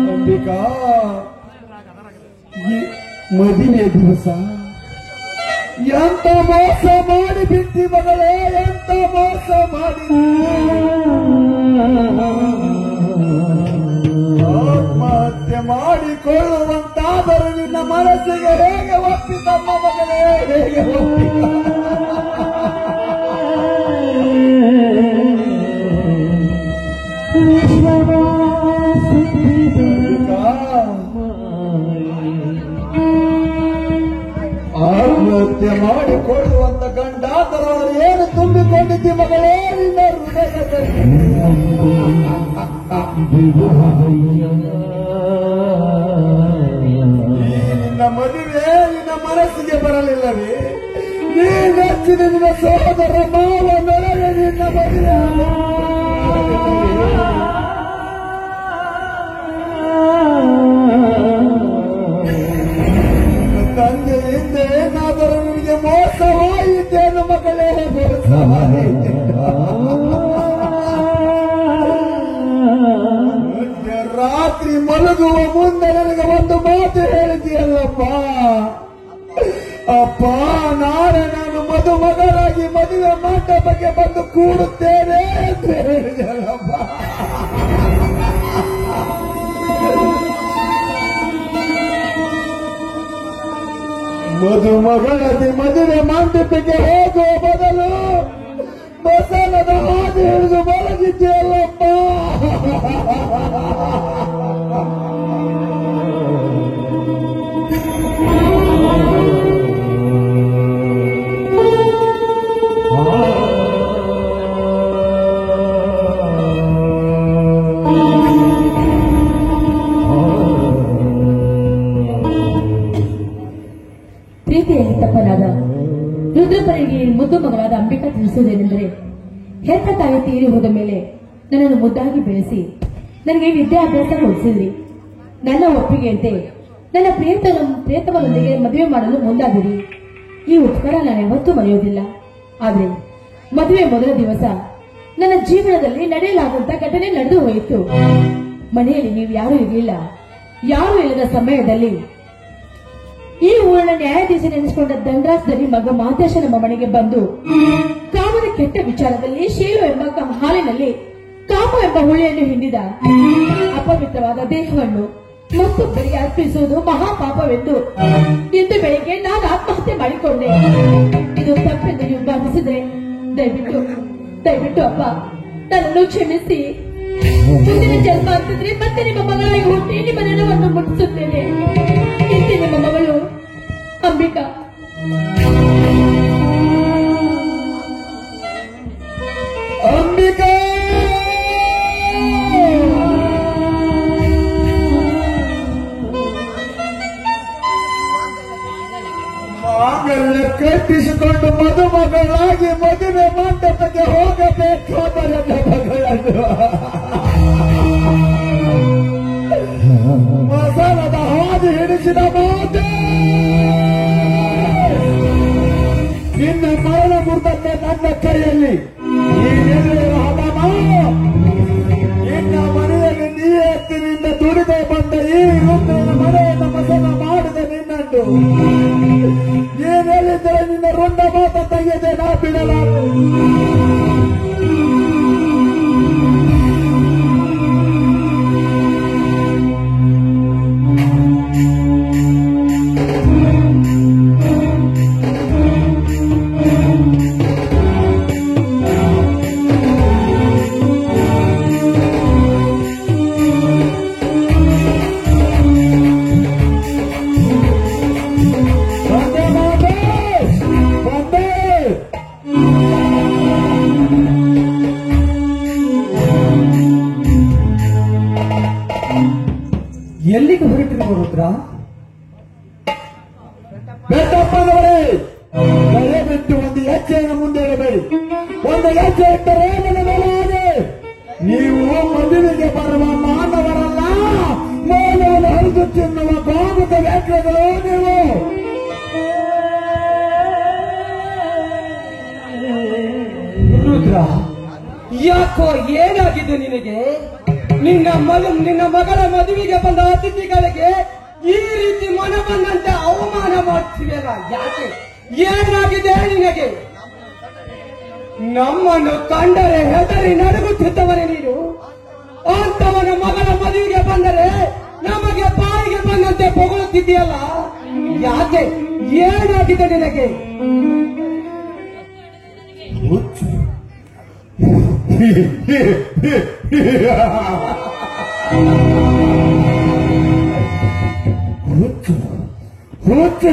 ಅಂಬಿಕಾ, ಈ ಮದುವೆ ದಿವಸ ಎಂತ ಮೋಸ ಮಾಡಿ ಬಿಟ್ಟಿ ಮಗಳೇ, ಎಂತ ಮೋಸ ಮಾಡಿ. ಆತ್ಮಹತ್ಯೆ ಮಾಡಿಕೊಳ್ಳುವಂತಾದರೂ ನಿನ್ನ ಮನಸ್ಸಿಗೆ ಹೇಗೆ ಒಪ್ಪಿತಮ್ಮ ಮಗಳೇ, ಹೇಗೆ ಒಪ್ಪಿತ? ಆತ್ಮಹತ್ಯೆ ಮಾಡಿಕೊಳ್ಳುವಂತ ಗಂಡಾತರ ಏನು ತುಂಬಿಕೊಂಡಿದ್ದಿ ಮಗಳೇ ನಿನ್ನ ಹೃದಯದಲ್ಲಿ? ನಿನ್ನ ಮದುವೆ ನಿನ್ನ ಮನಸ್ಸಿಗೆ ಬರಲಿಲ್ಲವೇ? ನೀ ನೆಚ್ಚಿದ ನಿನ್ನ ಸಹೋದರ ಮಾವ ನೊಳಗೆ ನಿನ್ನ ಮದುವೆ ತಂದೆ ಹಿಂದೆ ಏನಾದರೂ ನಿನಗೆ ಮೋಸವಾಯಿದ್ದೇನು ಮಗಳೇ? ರಾತ್ರಿ ಮಲಗುವ ಮುಂದೆ ನನಗೆ ಒಂದು ಮಾತು ಹೇಳಿದೆಯಲ್ಲಪ್ಪ, ಅಪ್ಪ ನಾಳೆ ನಾನು ಮದುಮಗಳಾಗಿ ಮದುವೆ ಮಂಟಪಕ್ಕೆ ಬಂದು ಕೂಡುತ್ತೇನೆ ಅಂತ ಹೇಳಿದೆಯಲ್ಲಪ್ಪ. ಮದುಮಗಳದಿ ಮದುವೆ ಮಂಟಪಕ್ಕೆ ಹೋಗುವ ಬದಲು ಮಸಾಲದ ಹಾದಿ ಹಿಡಿದು ಮಲಗಿದ್ದೆಯಲ್ಲಪ್ಪ. ಪ್ರೀತಿಯಲ್ಲಿ ತಪ್ಪಲಾದ ರುದ್ರಪರಿಗೆ ಮುದ್ದು ಮಗಳಾದ ಅಂಬಿಕಾ ತಿಳಿಸುವುದೇನೆಂದರೆ, ಹೆತ್ತ ತಾಯಿ ತೀರಿ ಹೋದ ಮೇಲೆ ನನ್ನನ್ನು ಮುದ್ದಾಗಿ ಬೆಳೆಸಿ ನನಗೆ ವಿದ್ಯಾಭ್ಯಾಸ ಕೊಡಿಸಿದ್ರಿ. ನನ್ನ ಒಪ್ಪಿಗೆಯಂತೆ ನನ್ನ ಪ್ರಿಯತಮನೊಂದಿಗೆ ಮದುವೆ ಮಾಡಲು ಮುಂದಾದಿರಿ. ಈ ಉತ್ಕರ ನಾನು ಯಾವತ್ತೂ ಮರೆಯೋದಿಲ್ಲ. ಆದ್ರೆ ಮದುವೆ ಮೊದಲ ದಿವಸ ನನ್ನ ಜೀವನದಲ್ಲಿ ನಡೆಯಲಾದಂತ ಘಟನೆ ನಡೆದು ಹೋಯಿತು. ಮನೆಯಲ್ಲಿ ನೀವು ಯಾರೂ ಇರಲಿಲ್ಲ. ಯಾರೂ ಇಲ್ಲದ ಸಮಯದಲ್ಲಿ ಈ ಊರಿನ ನ್ಯಾಯಾಧೀಶ ನೆನೆಸಿಕೊಂಡ ದಂಡರಾಜದಲ್ಲಿ ಮಗ ಮಾತೇಶ ನಮ್ಮ ಮನೆಗೆ ಬಂದು ಕಾಮನ ಕೆಟ್ಟ ವಿಚಾರದಲ್ಲಿ ಶೇರು ಎಂಬ ಹಾಲಿನಲ್ಲಿ ಕಾಮ ಎಂಬ ಹುಳಿಯನ್ನು ಹಿಂಡಿದ. ಅಪವಿತ್ರವಾದ ದೇಹವನ್ನು ಮತ್ತೊಬ್ಬರಿಗೆ ಅರ್ಪಿಸುವುದು ಮಹಾಪಾಪವೆಂದು ಇಂದು ಬೆಳಿಗ್ಗೆ ನಾನು ಆತ್ಮಹತ್ಯೆ ಮಾಡಿಕೊಂಡೆ. ಇದು ತಪ್ಪೆಂದು ನೀವು ಭಾವಿಸಿದ್ರೆ ದಯವಿಟ್ಟು ಅಪ್ಪ ನನ್ನನ್ನು ಕ್ಷಮಿಸಿ. ಮುಂದಿನ ಜನ್ಮ ಅಂತಿದ್ರೆ ಮತ್ತೆ ನಿಮ್ಮ ಮಗಳಾಗಿ ಹುಟ್ಟಿ ನಿಮ್ಮ ನೆನವನ್ನು ಮುಟ್ಟಿಸುತ್ತೇನೆ. ಇಂತೆ ನಿಮ್ಮ ಮಗಳು ಅಂಬಿಕಾ. ಅಂಬಿಕಾ, ಮಾಂಗಲ್ಯ ಕಟ್ಟಿಸಿಕೊಂಡು ಮದುಮಗಳಾಗಿ ಮದುವೆ ಮಂಟಪಕ್ಕೆ ಹೋಗಬೇಕು ಮಗಳನ್ನು ಕೊಡಿಸಿದ ಮಾತೆ ನಿನ್ನ ಮರಣ ಮುರಿದಕ್ಕೆ ನನ್ನ ಕೈಯಲ್ಲಿ ನೀನೆಲ್ಲಿರುವ ಹವನ ನಿನ್ನ ಮನೆಯಲ್ಲಿ ನೀ ಎತ್ತಿನಿಂದ ದುಡಿದೇ ಬಂದ ಈ ರುದ್ರನ ಮನೆಯನ್ನು ಮಸನ ಮಾಡಿದ ನಿನ್ನನ್ನು ನೀನೆಲ್ಲಿದ್ದರೆ ನಿನ್ನ ರುಂಡ ಮಾತ ತೆಗೆದೆ ನಾ ಬಿಡಲಾರೆ ಎಲ್ಲಿಗೆ ಹೊರಟಿರುವ ರುದ್ರ? ಬೆಟ್ಟಪ್ಪನವರೇ ದಯವಿಟ್ಟು ಒಂದು ಹೆಜ್ಜೆಯನ್ನು ಮುಂದೆ ಇಡಬೇಡಿ. ಒಂದು ಹೆಜ್ಜೆ ಇಟ್ಟರೆ ನನ್ನ ಮೇಲೆ ನೀವು ಮದುವೆಗೆ ಬರುವ ಮಾನವರಲ್ಲ, ಮೌನವನ್ನು ಹರಿದು ತಿನ್ನುವ ಗೋಮುಖ ವ್ಯಾಖ್ಯೆಗಳು ನೀವು. ರುದ್ರ, ಯಾಕೋ ಏನಾಗಿದೆ ನಿನಗೆ? ನಿನ್ನ ಮಗಳ ಮದುವೆಗೆ ಬಂದ ಅತಿಥಿಗಳಿಗೆ ಈ ರೀತಿ ಮನ ಬಂದಂತೆ ಅವಮಾನ ಮಾಡ್ತೀವಲ್ಲ, ಯಾಕೆ? ಏನಾಗಿದೆ ನಿನಗೆ? ನಮ್ಮನ್ನು ಕಂಡರೆ ಹೆದರಿ ನಡುಗುತ್ತಿದ್ದವನೇ ನೀನು. ಅಂತವನ ಮಗಳ ಮದುವೆಗೆ ಬಂದರೆ ನಮಗೆ ಬಾಯಿಗೆ ಬಂದಂತೆ ಹೊಗಳುತ್ತಿದ್ದೀಯಲ್ಲ, ಯಾಕೆ? ಏನಾಗಿದೆ ನಿನಗೆ? ಹುಚ್ಚು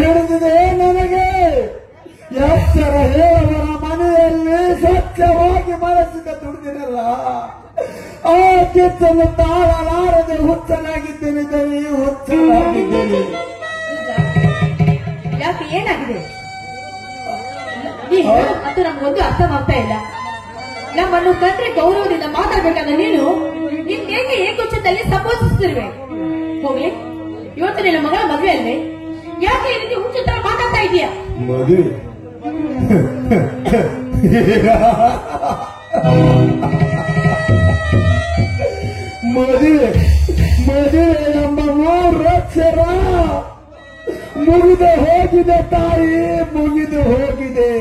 ಹಿಡಿದಿದೆ ನನಗೆ. ಎಚ್ಚರ ಹೇಳುವರ ಮನೆಯಲ್ಲಿ ಸ್ವಚ್ಛವಾಗಿ ಮನಸ್ಸಿಗೆ ದುಡಿದಿರಲ್ಲ, ಆ ಕಿಚ್ಚನ್ನು ತಾಳಲಾರದೆ ಹುಚ್ಚನಾಗಿದ್ದೇನೆ ದೇವಿ, ಹುಚ್ಚನಾಗಿದ್ದೇನೆ. ಯಾಕೆ ಏನಾಗಿದೆ? ಅದು ನಮ್ಗೊಂದು ಅರ್ಥವಾಗ್ತಾ ಇಲ್ಲ. ನಮ್ಮನ್ನು ಕಂಡ್ರೆ ಗೌರವದಿಂದ ಮಾತಾಡ್ಬೇಕಾದ ನೀನು ಇನ್ನೇಕೆ ಏಕವಚನದಲ್ಲಿ ಸಂಬೋಧಿಸುತ್ತಿರುವೆ? ಹೋಗ್ಲಿ, ಇವತ್ತು ನಿನ್ನ ಮಗಳ ಮದುವೆ ಅಲ್ಲೇ, ಯಾಕೆ ಈ ರೀತಿ ಹುಚ್ಚು ತರ ಮಾತಾಡ್ತಾ ಇದೀಯಾ? ಮದುವೆ ಮದುವೆ ಮದುವೆ ಎಂಬ 3 ಅಕ್ಷರ ಮುಗಿದು ಹೋಗಿದೆ ತಾಯಿ, ಮುಗಿದು ಹೋಗಿದೆ.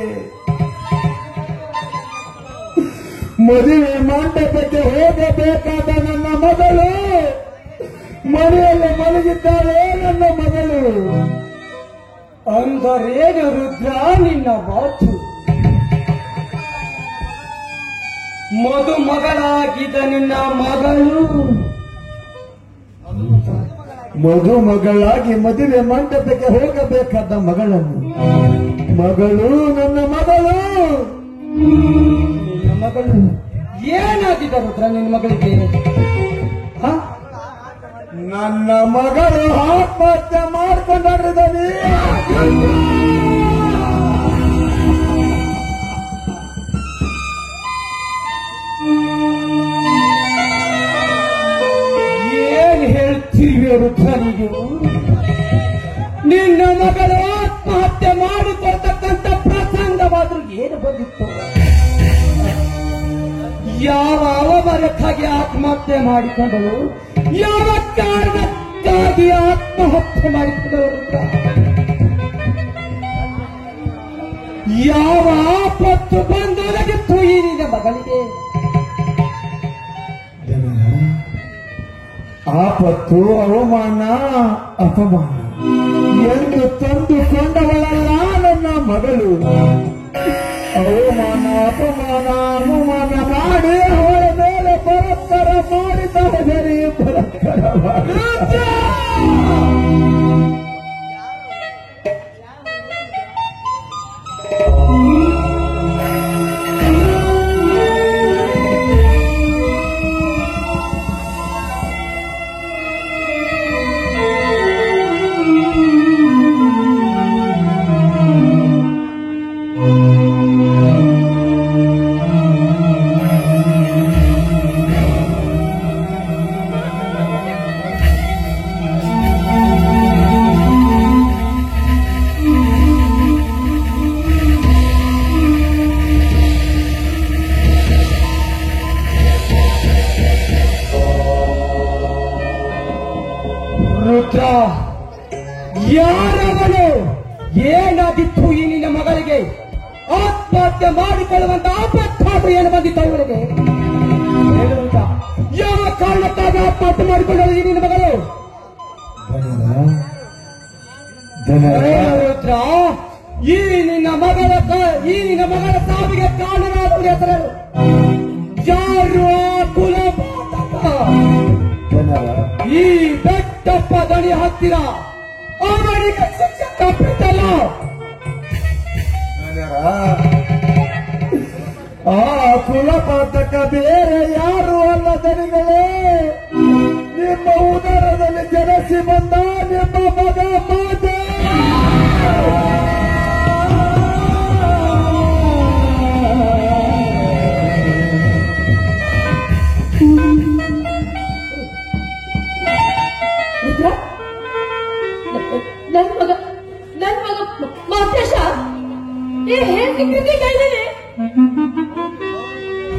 ಮದುವೆ ಮಂಟಪಕ್ಕೆ ಹೋಗಬೇಕಾದ ನನ್ನ ಮಗಳು ಮನೆಯಲ್ಲಿ ಮಲಗಿದ್ದಾರೆ ನನ್ನ ಮಗಳು. ಅಂದರೇನು ರುದ್ರ ನಿನ್ನ ಮಾತು? ಮದುಮಗಳಾಗಿದ್ದ ನಿನ್ನ ಮಗಳು ಮದುಮಗಳಾಗಿ ಮದುವೆ ಮಂಟಪಕ್ಕೆ ಹೋಗಬೇಕಾದ ಮಗಳನ್ನು, ಮಗಳು ನನ್ನ ಮಗಳು. ನಿನ್ನ ಮಗಳು ಏನಾಗಿದೆ ರುದ್ರ ನಿನ್ನ ಮಗಳಿಗೆ? ನನ್ನ ಮಗಳು ಆತ್ಮಹತ್ಯೆ ಮಾಡಿಕೊಂಡಿದ್ದಾನೆ. ಏನ್ ಹೇಳ್ತೀವಿ ರುದ್ರ ನೀವು? ನಿನ್ನ ಮಗಳು ಆತ್ಮಹತ್ಯೆ ಮಾಡಿಕೊಳ್ತಕ್ಕಂಥ ಪ್ರಸಂಗವಾದ್ರೂ ಏನು ಬಂದಿತ್ತು? ಯಾವ ಅವಮರಕ್ಕಾಗಿ ಆತ್ಮಹತ್ಯೆ ಮಾಡಿಕೊಂಡಳು? ಯಾವ ಕಾರಣಕ್ಕಾಗಿ ಆತ್ಮಹತ್ಯೆ ಮಾಡಿಕೊಂಡವರು? ಯಾವ ಆಪತ್ತು ಬಂದು ಒದಗಿತ್ತು ಈ ನಿನ್ನ ಮಗಳಿಗೆ? ಆಪತ್ತು, ಅವಮಾನ, ಅಪಮಾನ ಎಂದು ತಂದುಕೊಂಡವಳಲ್ಲ ನನ್ನ ಮಗಳು. ಅವಮಾನ, ಅಪಮಾನ, ಅನುಮಾನ ಮಾಡಿ ಅವಳ ಮೇಲೆ ಬಲತ್ಕಾರ ಮಾಡಿದ್ದಾರೆ. ಬಲತ್ಕಾರ ರುದ್ರ, ಯಾರವನು? ಏನಾಗಿತ್ತು ಈ ನಿನ್ನ ಮಗಳಿಗೆ? ಆತ್ಮಹತ್ಯೆ ಮಾಡಿಕೊಳ್ಳುವಂತ ಆಪತ್ತಾದ್ರೂ ಏನು ಬಂದಿತ್ತು ಅವಳಿಗೆ? ಯಾವ ಕಾರಣಕ್ಕಾಗಿ ಆತ್ಮಹತ್ಯೆ ಮಾಡಿಕೊಳ್ಳಲು ಈ ನಿನ್ನ ಮಗಳು? ರುದ್ರ, ಈ ನಿನ್ನ ಮಗಳ ಸಾವಿಗೆ ಕಾರಣರಾದವರ ಹೆಸರು ಯಾರು? ಆ ಕುಲಪಾತಕ ಈ ಬೆಟ್ಟಪ್ಪ ದಣಿ ಹತ್ತಿರ ಅವರಿಗೆ ಶಿಕ್ಷೆ ತಪ್ಪಿದ್ದಲ್ಲ. ಆ ಕುಲಪಾತಕ ಬೇರೆ ಯಾರು ಅಲ್ಲ ದನಿಗಳೇ, ನಿಮ್ಮ ಉದರದಲ್ಲಿ ಜನಿಸಿ ಬಂದ ನಿಮ್ಮ ಮಗ ಮಾತೆ. ನನ್ ಮಗ ಮಾತೇಶ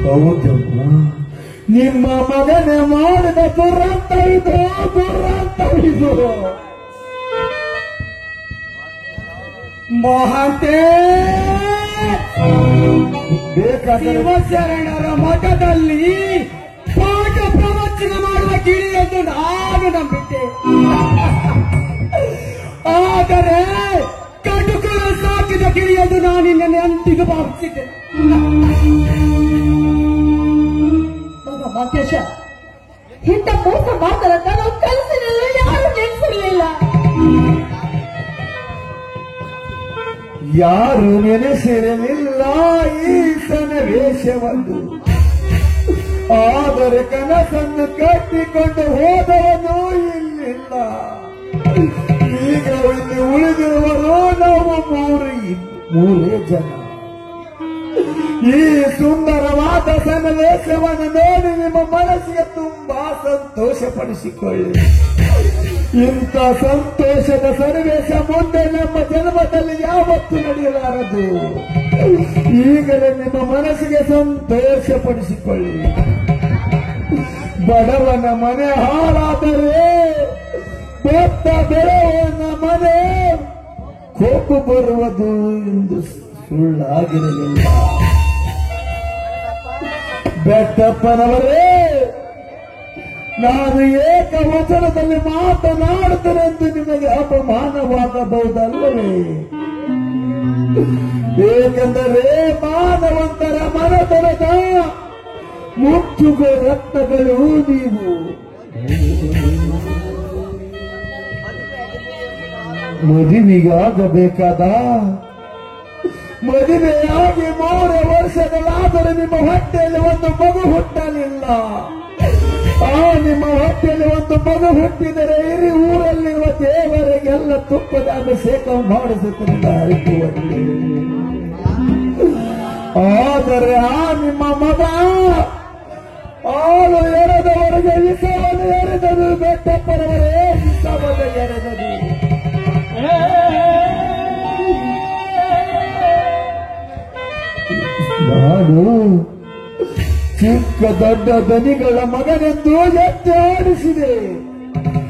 ಹೌದಮ್ಮ, ನಿಮ್ಮ ಮಗನೇ ಮಾಡಿದ ದುರಂತ ಇದು. ಮಹಾಂತೆ ಶಿವಶರಣರ ಮಠದಲ್ಲಿ ಪಾಠ ಪ್ರವಚನ ಮಾಡುವ ಗಿಳಿ ಎಂದು ನಾನು ನಂಬಿದ್ದೆ. ಆದರೆ ಕಟುಕರ ಸಾಕಿದ ಗಿಳಿ ಎಂದು ನಾನು ನಿನ್ನೆ ಅಂತಿಗೆ ಭಾವಿಸಿದ್ದೆ. ಮಾತೇಶ, ಇಂಥ ಮೋಸ ಮಾತಾಡತ್ತ ನಾವು ಕಲಿಸಿರಲಿಲ್ಲ, ಯಾರು ನೆನೆಸಿರ್ಲಿಲ್ಲ. ಯಾರು ನೆನೆಸಿರಲಿಲ್ಲ ಈ ಸನ್ನಿವೇಶವನ್ನು. ಆದರೆ ಕನಸನ್ನು ಕಟ್ಟಿಕೊಂಡು ಹೋದವನು ಇಲ್ಲಿಲ್ಲ. ಈಗ ಇಲ್ಲಿ ಉಳಿದಿರುವರು ನಾವು ಮೂರೇ ಜನ. ಈ ಸುಂದರವಾದ ಸನ್ನಿವೇಶವನ್ನು ನೋಡಿ ನಿಮ್ಮ ಮನಸ್ಸಿಗೆ ತುಂಬಾ ಸಂತೋಷಪಡಿಸಿಕೊಳ್ಳಿ. ಇಂಥ ಸಂತೋಷದ ಸನ್ನಿವೇಶ ಮುಂದೆ ನಮ್ಮ ಜನ್ಮದಲ್ಲಿ ಯಾವತ್ತೂ ನಡೆಯಲಾರದು. ಈಗಲೇ ನಿಮ್ಮ ಮನಸ್ಸಿಗೆ ಸಂತೋಷಪಡಿಸಿಕೊಳ್ಳಿ. ಬಡವನ ಮನೆ ಹಾಳಾದರೆ ಬೆತ್ತ ಬೆಳೆವನ ಮನೆ ಕೋಪು ಬರುವುದು ಎಂದು ಸುಳ್ಳಾಗಿರಲಿಲ್ಲ. ಬೆಟ್ಟಪ್ಪನವರೇ, ನಾನು ಏಕವಚನದಲ್ಲಿ ಮಾತನಾಡುತ್ತೇನೆ ಎಂದು ನಿಮಗೆ ಅಪಮಾನವಾಗಬಹುದಲ್ಲವೇ? ಏಕೆಂದರೆ ಮಾನವಂತರ ಮನತನದ ಮುಚ್ಚುಗ ರತ್ನಗಳು ನೀವು. ಮದುವೆಗಾಗಬೇಕಾದ ಮದುವೆಯಾಗಿ 3 ವರ್ಷಗಳಾದರೂ ನಿಮ್ಮ ಹೊಟ್ಟೆಯಲ್ಲಿ ಒಂದು ಮಗು ಹುಟ್ಟಲಿಲ್ಲ. ಆ ನಿಮ್ಮ ಹೊಟ್ಟೆಯಲ್ಲಿ ಒಂದು ಮಗು ಹುಟ್ಟಿದರೆ ಇಡೀ ಊರಲ್ಲಿರುವ ದೇವರಿಗೆಲ್ಲ ತುಪ್ಪದ ಅಭಿಷೇಕ ಮಾಡಿಸುತ್ತಿಲ್ಲ ಅರಿತುವಲ್ಲಿ. ಆದರೆ ಆ ನಿಮ್ಮ ಮಗ ಹಾಲು ಎರೆದವರೆಗೆ ವಿಷವನ್ನು ಎರೆದದು. ಬೆಟ್ಟಪ್ಪನವರೇ, ವಿಷವನ್ನು ಎರೆದದು. ನಾನು ಚಿಕ್ಕ ದೊಡ್ಡ ದನಿಗಳ ಮಗನೆಂದು ಎತ್ತಿ ಆಡಿಸಿದೆ.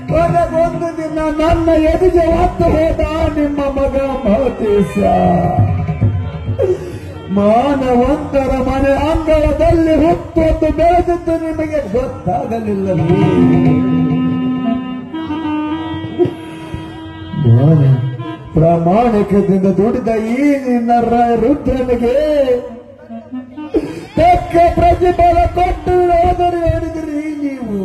ಕೊನೆಗೊಂದು ದಿನ ನನ್ನ ಎದುರಿಗೆ ಹೊತ್ತು ಹೋದ ನಿಮ್ಮ ಮಗ ಮಹತೇಶ. ಮಾನವಂತರ ಮನೆ ಅಂಗಳದಲ್ಲಿ ಹುಟ್ಟೊಂದು ಬೆಳೆದಿದ್ದು ನಿಮಗೆ ಗೊತ್ತಾಗಲಿಲ್ಲವೇ? ಪ್ರಾಮಾಣಿಕದಿಂದ ದುಡಿದ ಈ ನಿನ್ನ ರುದ್ರನಿಗೆ ತಕ್ಕ ಪ್ರತಿಫಲ ಕೊಟ್ಟು ಹೋದರೆ ಹೇಳಿದ್ರಿ ನೀವು.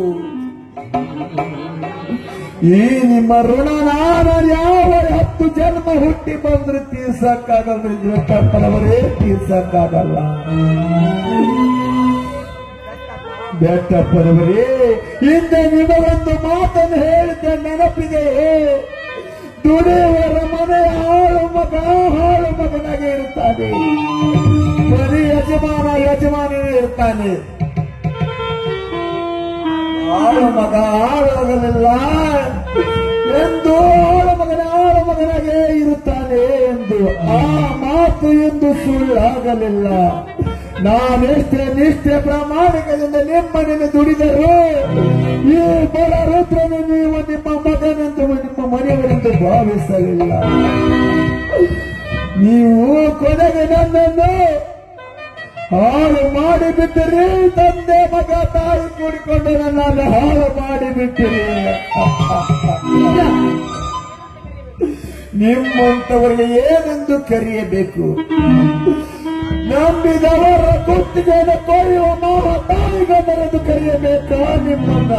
ಈ ನಿಮ್ಮ ಋಣ ನಾನು ಯಾವ 10 ಜನ್ಮ ಹುಟ್ಟಿ ಬಂದ್ರೆ ತೀರ್ಸಕ್ಕಾಗಲ್ಲ. ಬೆಟ್ಟಪ್ಪನವರೇ, ತೀರ್ಸಕ್ಕಾಗಲ್ಲ. ಬೆಟ್ಟಪ್ಪನವರೇ, ಹಿಂದೆ ನಿಮಗೊಂದು ಮಾತನ್ನು ಹೇಳಿದ್ದೆ, ನೆನಪಿದೆ? ದುಡಿಯುವರ ಮನೆ ಹಾಳು ಮಗನಾಗೆ ಇರುತ್ತಾನೆ. ಬರೀ ಯಜಮಾನೇ ಇರ್ತಾನೆ. ಆಳು ಮಗನಿಲ್ಲ ಎಂದು ಆಳು ಮಗನಾಗೆ ಇರುತ್ತಾನೆ ಎಂದು ಆ ಮಾತು ಎಂದು ಸುಳ್ಳಾಗಲಿಲ್ಲ. ನಾನೆಷ್ಟೇ ನಿಷ್ಠೆ ಪ್ರಾಮಾಣಿಕದಿಂದ ನಿಮ್ಮನೆಯನ್ನು ದುಡಿದರು ಈ ಬಡ ರುದ್ರನು ನೀವು ನಿಮ್ಮ ಮಗನನ್ನು ಮನೆಯವರೆಂದು ಭಾವಿಸಲಿಲ್ಲ. ನೀವು ಕೊನೆಗೆ ನನ್ನನ್ನು ಹಾಳು ಮಾಡಿಬಿಟ್ಟಿರಿ. ತಂದೆ ಮಗ ತಾಯಿ ಕೂಡಿಕೊಂಡು ನನ್ನನ್ನು ಹಾಳು ಮಾಡಿಬಿಟ್ಟಿರಿ. ನಿಮ್ಮಂತವರಿಗೆ ಏನೆಂದು ಕರೆಯಬೇಕು? ನಂಬಿದವರ ಗುತ್ತಿಗೆಯನ್ನು ಕೊಯ್ಯುವ ಮಾವ ತಾಯಿಗಂದರೆಂದು ಕರೆಯಬೇಕಾ ನಿಮ್ಮನ್ನ?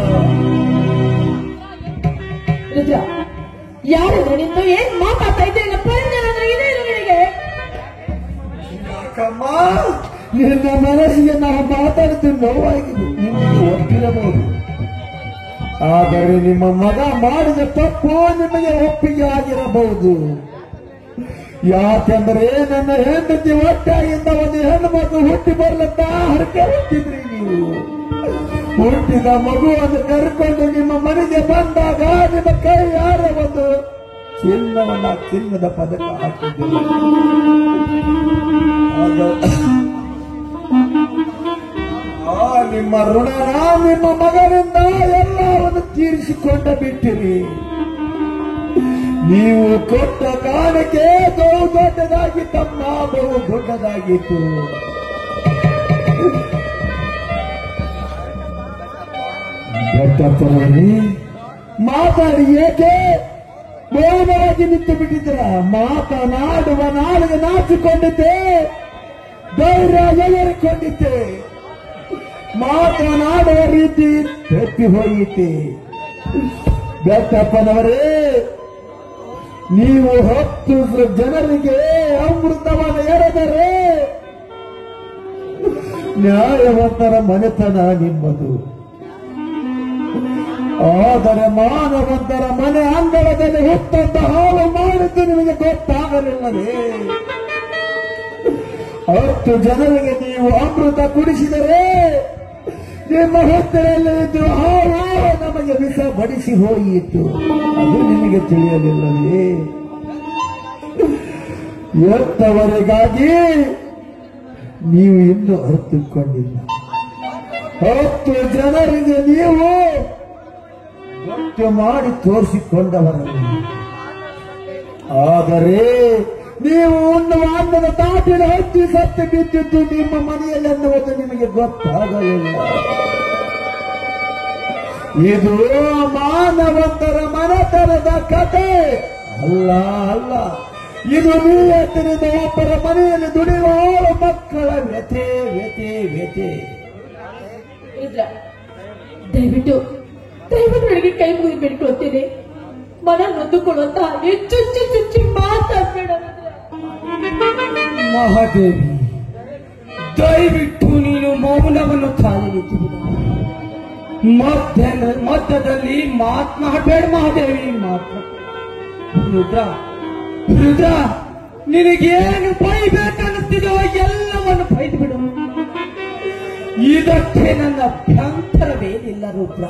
ರುದ್ರ, ಯಾರಿದ್ರು ನಿಂತು ಏನ್ ಮಾತಾಡ್ತಾ ಇದ್ದೀರಲ್ಲ? ಪರಿಚಯ ಇದೆ ನಿನಗೆ? ಯಾಕಮ್ಮ, ನಿನ್ನ ಮನಸ್ಸಿಗೆ ನಾವು ಮಾತಾಡ್ತೀವಿ ನೋವಾಗಿದೆ, ನಿಮಗೆ ಒಪ್ಪಿರಬಹುದು. ಆದರೆ ನಿಮ್ಮ ಮಗ ಮಾಡಿದ ತಪ್ಪು ನಿಮಗೆ ಒಪ್ಪಿಗೆ ಆಗಿರಬಹುದು. ಯಾಕೆಂದ್ರೆ ನನ್ನ ಹೆಂಡತಿ ಹೊಟ್ಟೆಯಿಂದ ಒಂದು ಹೆಣ್ಣು ಮಗು ಹುಟ್ಟಿ ಬರ್ಲಂತ ಹರಕೆ ಹುಟ್ಟಿದ್ರಿ ನೀವು. ಹುಟ್ಟಿದ ಮಗುವನ್ನು ಕರ್ಕೊಂಡು ನಿಮ್ಮ ಮನೆಗೆ ಬಂದಾಗ ನಿಮ್ಮ ಕೈ ಯಾರ ಒಂದು ಚಿನ್ನದ ಪದಕ ಹಾಕಿದ್ದೀರಿ. ನಿಮ್ಮ ಋಣನ ನಿಮ್ಮ ಮಗನಿಂದ ಎಲ್ಲವನ್ನು ತೀರಿಸಿಕೊಂಡ ಬಿಟ್ಟಿರಿ. ನೀವು ಕೊಟ್ಟ ಕಾಣಿಕೆ ಬಹು ದೊಡ್ಡದಾಗಿತ್ತಮ್ಮ, ಬಹು ದೊಡ್ಡದಾಗಿತ್ತು. ಬೆಟ್ಟಪ್ಪನವರೇ, ಮಾತಾಡಿ ಏಕೆ ಮೌನವಾಗಿ ನಿಂತು ಬಿಟ್ಟಿದ್ರ? ಮಾತನಾಡುವ ನಾಳಿಗೆ ನಾಚಿಕೊಂಡಿದ್ದೆ, ಧೈರ್ಯ ಎಗರಿಕೊಂಡಿದ್ದೆ. ಮಾತನಾಡುವ ರೀತಿ ತಪ್ಪಿ ಹೋಯಿತೆ. ಬೆಟ್ಟಪ್ಪನವರೇ, ನೀವು 10 ಜನರಿಗೆ ಅಮೃತವನ್ನು ಎರೆದರೆ ನ್ಯಾಯವಂತರ ಮನೆತನ ನಿಮ್ಮದು. ಆದರೆ ಮಾನವಂತರ ಮನೆ ಅಂಗಳದಲ್ಲಿ ಹುಟ್ಟಂತ ಹಾಳು ಮಾಡಿದ್ದು ನಿಮಗೆ ಗೊತ್ತಾಗಲಿಲ್ಲವೇ? 10 ಜನರಿಗೆ ನೀವು ಅಮೃತ ಕುಡಿಸಿದರೆ ನಿಮ್ಮ ಹೊಟ್ಟೆಯಲ್ಲಿ ಇದ್ದು ಹಾಳು ನಮಗೆ ವಿಷ ಬಡಿಸಿ ಹೋಯಿತು. ಅದು ನಿಮಗೆ ತಿಳಿಯಲಿಲ್ಲವೇ? ಎತ್ತವರಿಗಾಗಿ ನೀವು ಇನ್ನೂ ಅರ್ಥಕೊಂಡಿಲ್ಲ. 10 ಜನರಿಗೆ ನೀವು ಗೊತ್ತು ಮಾಡಿ ತೋರಿಸಿಕೊಂಡವರಲ್ಲ. ಆದರೆ ನೀವು ಉಣ್ಣುವ ಅನ್ನದ ತಾಟಿನ ಹತ್ತಿ ಸತ್ತು ಬಿದ್ದಿದ್ದು ನಿಮ್ಮ ಮನೆಯಲ್ಲಿ ಅನ್ನುವುದು ನಿಮಗೆ ಗೊತ್ತಾಗಲಿಲ್ಲ. ಇದು ಮಾನವಂತರ ಮನೆತನದ ಕಥೆ ಅಲ್ಲ ಅಲ್ಲ. ಇದು ನೀಯತ್ತಿನಿಂದ ಒಬ್ಬರ ಮನೆಯಲ್ಲಿ ದುಡಿಯುವ ಮಕ್ಕಳ ವ್ಯಥೆ ವ್ಯಥೆ ವ್ಯಥೆ. ದಯವಿಟ್ಟು ನನಗೆ ಕೈ ಮುಗಿದು ಬಿಟ್ಕೊಳ್ತೀನಿ. ಮನ ನೊಂದುಕೊಳ್ಳುವಂತ ಹೆಚ್ಚು ಚುಚ್ಚು ಮಾತಾಡ್ಬೇಡ. ಮಹಾದೇವಿ, ದಯವಿಟ್ಟು ನೀನು ಮೌನವನ್ನು ಕಾಲಿರಿಸುವುದು. ಮಧ್ಯದಲ್ಲಿ ಮಾತನಾಡಬೇಡ ಮಹಾದೇವಿ. ರುದ್ರ, ನಿನಗೇನು ಬೈಬೇಕನ್ನುತ್ತಿದೋ ಎಲ್ಲವನ್ನು ಬೈದು ಬಿಡು. ಇದಕ್ಕೆ ನನ್ನ ಅಭ್ಯಂತರವೇನಿಲ್ಲ ರುದ್ರ.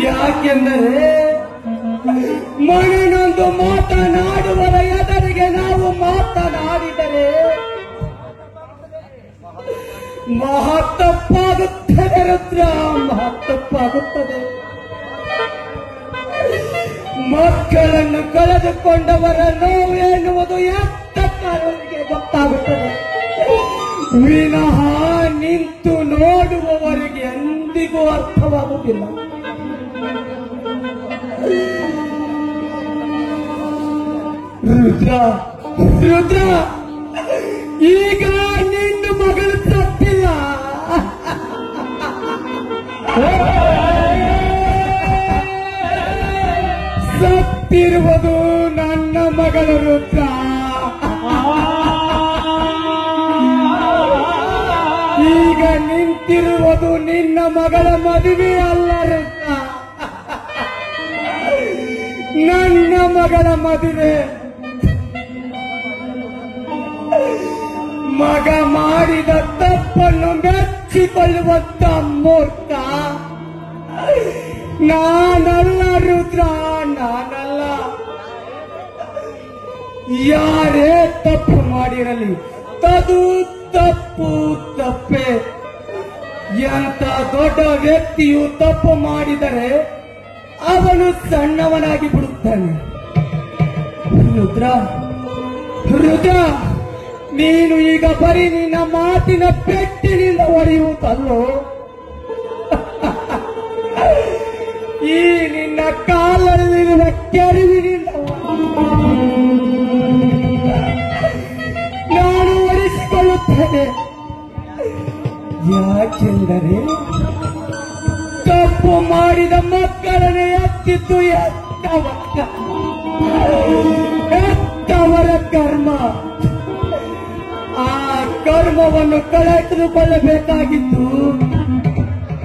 ಯಾಕೆಂದರೆ ಮನೆಯೊಂದು ಮಾತನಾಡುವರ ಎದುರಿಗೆ ನಾವು ಮಾತನಾಡಿದರೆ ಮಹತ್ತಪ್ಪಾಗುತ್ತದೆ ರುದ್ರ, ಮಹತ್ತಪ್ಪಾಗುತ್ತದೆ. ಮಕ್ಕಳನ್ನು ಕಳೆದುಕೊಂಡವರ ನೋವೇನುವುದು ಎತ್ತ ಕಾಲಕ್ಕೆ ಗೊತ್ತಾಗುತ್ತದೆ. ವಿನಃ ನಿಂತು ನೋಡುವವರಿಗೆ ಎಂದಿಗೂ ಅರ್ಥವಾಗುತ್ತಿಲ್ಲ. ರುದ್ರ, ಈಗ ನಿನ್ನ ಮಗಳು ಸತ್ತಿಲ್ಲ. ಸತ್ತಿರುವುದು ನನ್ನ ಮಗಳು ರುದ್ರ. ಈಗ ನಿಂತಿರುವುದು ನಿನ್ನ ಮಗಳ ಮದುವೆ ಅಲ್ಲ ರುದ್ರ, ನನ್ನ ಮಗಳ ಮದುವೆ. ಮಗ ಮಾಡಿದ ತಪ್ಪನ್ನು ಮೆಚ್ಚಿಕೊಳ್ಳುವಂತ ಮೂರ್ಖ ನಾನಲ್ಲ ರುದ್ರ, ನಾನಲ್ಲ. ಯಾರೇ ತಪ್ಪು ಮಾಡಿರಲಿ ತದು ತಪ್ಪು ತಪ್ಪೆ. ಎಂತ ದೊಡ್ಡ ವ್ಯಕ್ತಿಯು ತಪ್ಪು ಮಾಡಿದರೆ ಅವನು ಸಣ್ಣವನಾಗಿ ಬಿಡುತ್ತಾನೆ. ರುದ್ರ ರುದ್ರ, ನೀನು ಈಗ ಬರೀ ನಿನ್ನ ಮಾತಿನ ಪೆಟ್ಟಿನಿಂದ ಹೊಡೆಯುವುದಲ್ಲೋ, ಈ ನಿನ್ನ ಕಾಲಲ್ಲಿರುವ ಕೆರವಿನಿಂದ ನಾನು ಒರೆಸಿಕೊಳ್ಳುತ್ತೇನೆ. ಯಾಕೆಂದರೆ ತಪ್ಪು ಮಾಡಿದ ಮಕ್ಕಳನ್ನೇ ಎತ್ತಿದ್ದು ಎತ್ತವರ ಕರ್ಮ. ಆ ಕರ್ಮವನ್ನು ಕಳೆದುಕೊಳ್ಳಬೇಕಾಗಿತ್ತು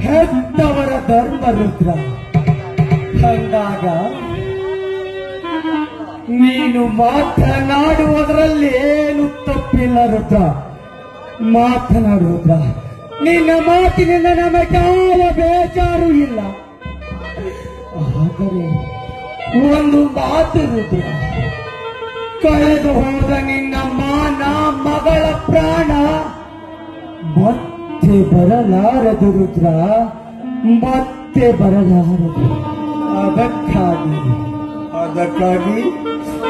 ಹೆತ್ತವರ ಧರ್ಮ. ರುದ್ರ, ಅಂದಾಗ ನೀನು ಮಾತನಾಡುವುದರಲ್ಲಿ ಏನು ತಪ್ಪಿಲ್ಲ ರುದ್ರ, ಮಾತನಾಡುವುದ್ರ. ನಿನ್ನ ಮಾತಿನಿಂದ ನಮಗೆ ಯಾವ ಬೇಜಾರು ಇಲ್ಲ. ಆದರೆ ಒಂದು ಮಾತು ರುದ್ರ, ಕಳೆದು ಹೋದ ನಿನ್ನ ಮಾನ ಮಗಳ ಪ್ರಾಣ ಮತ್ತೆ ಬರಲಾರದು ರುದ್ರ, ಮತ್ತೆ ಬರಲಾರದು. ಅದಕ್ಕಾಗಿ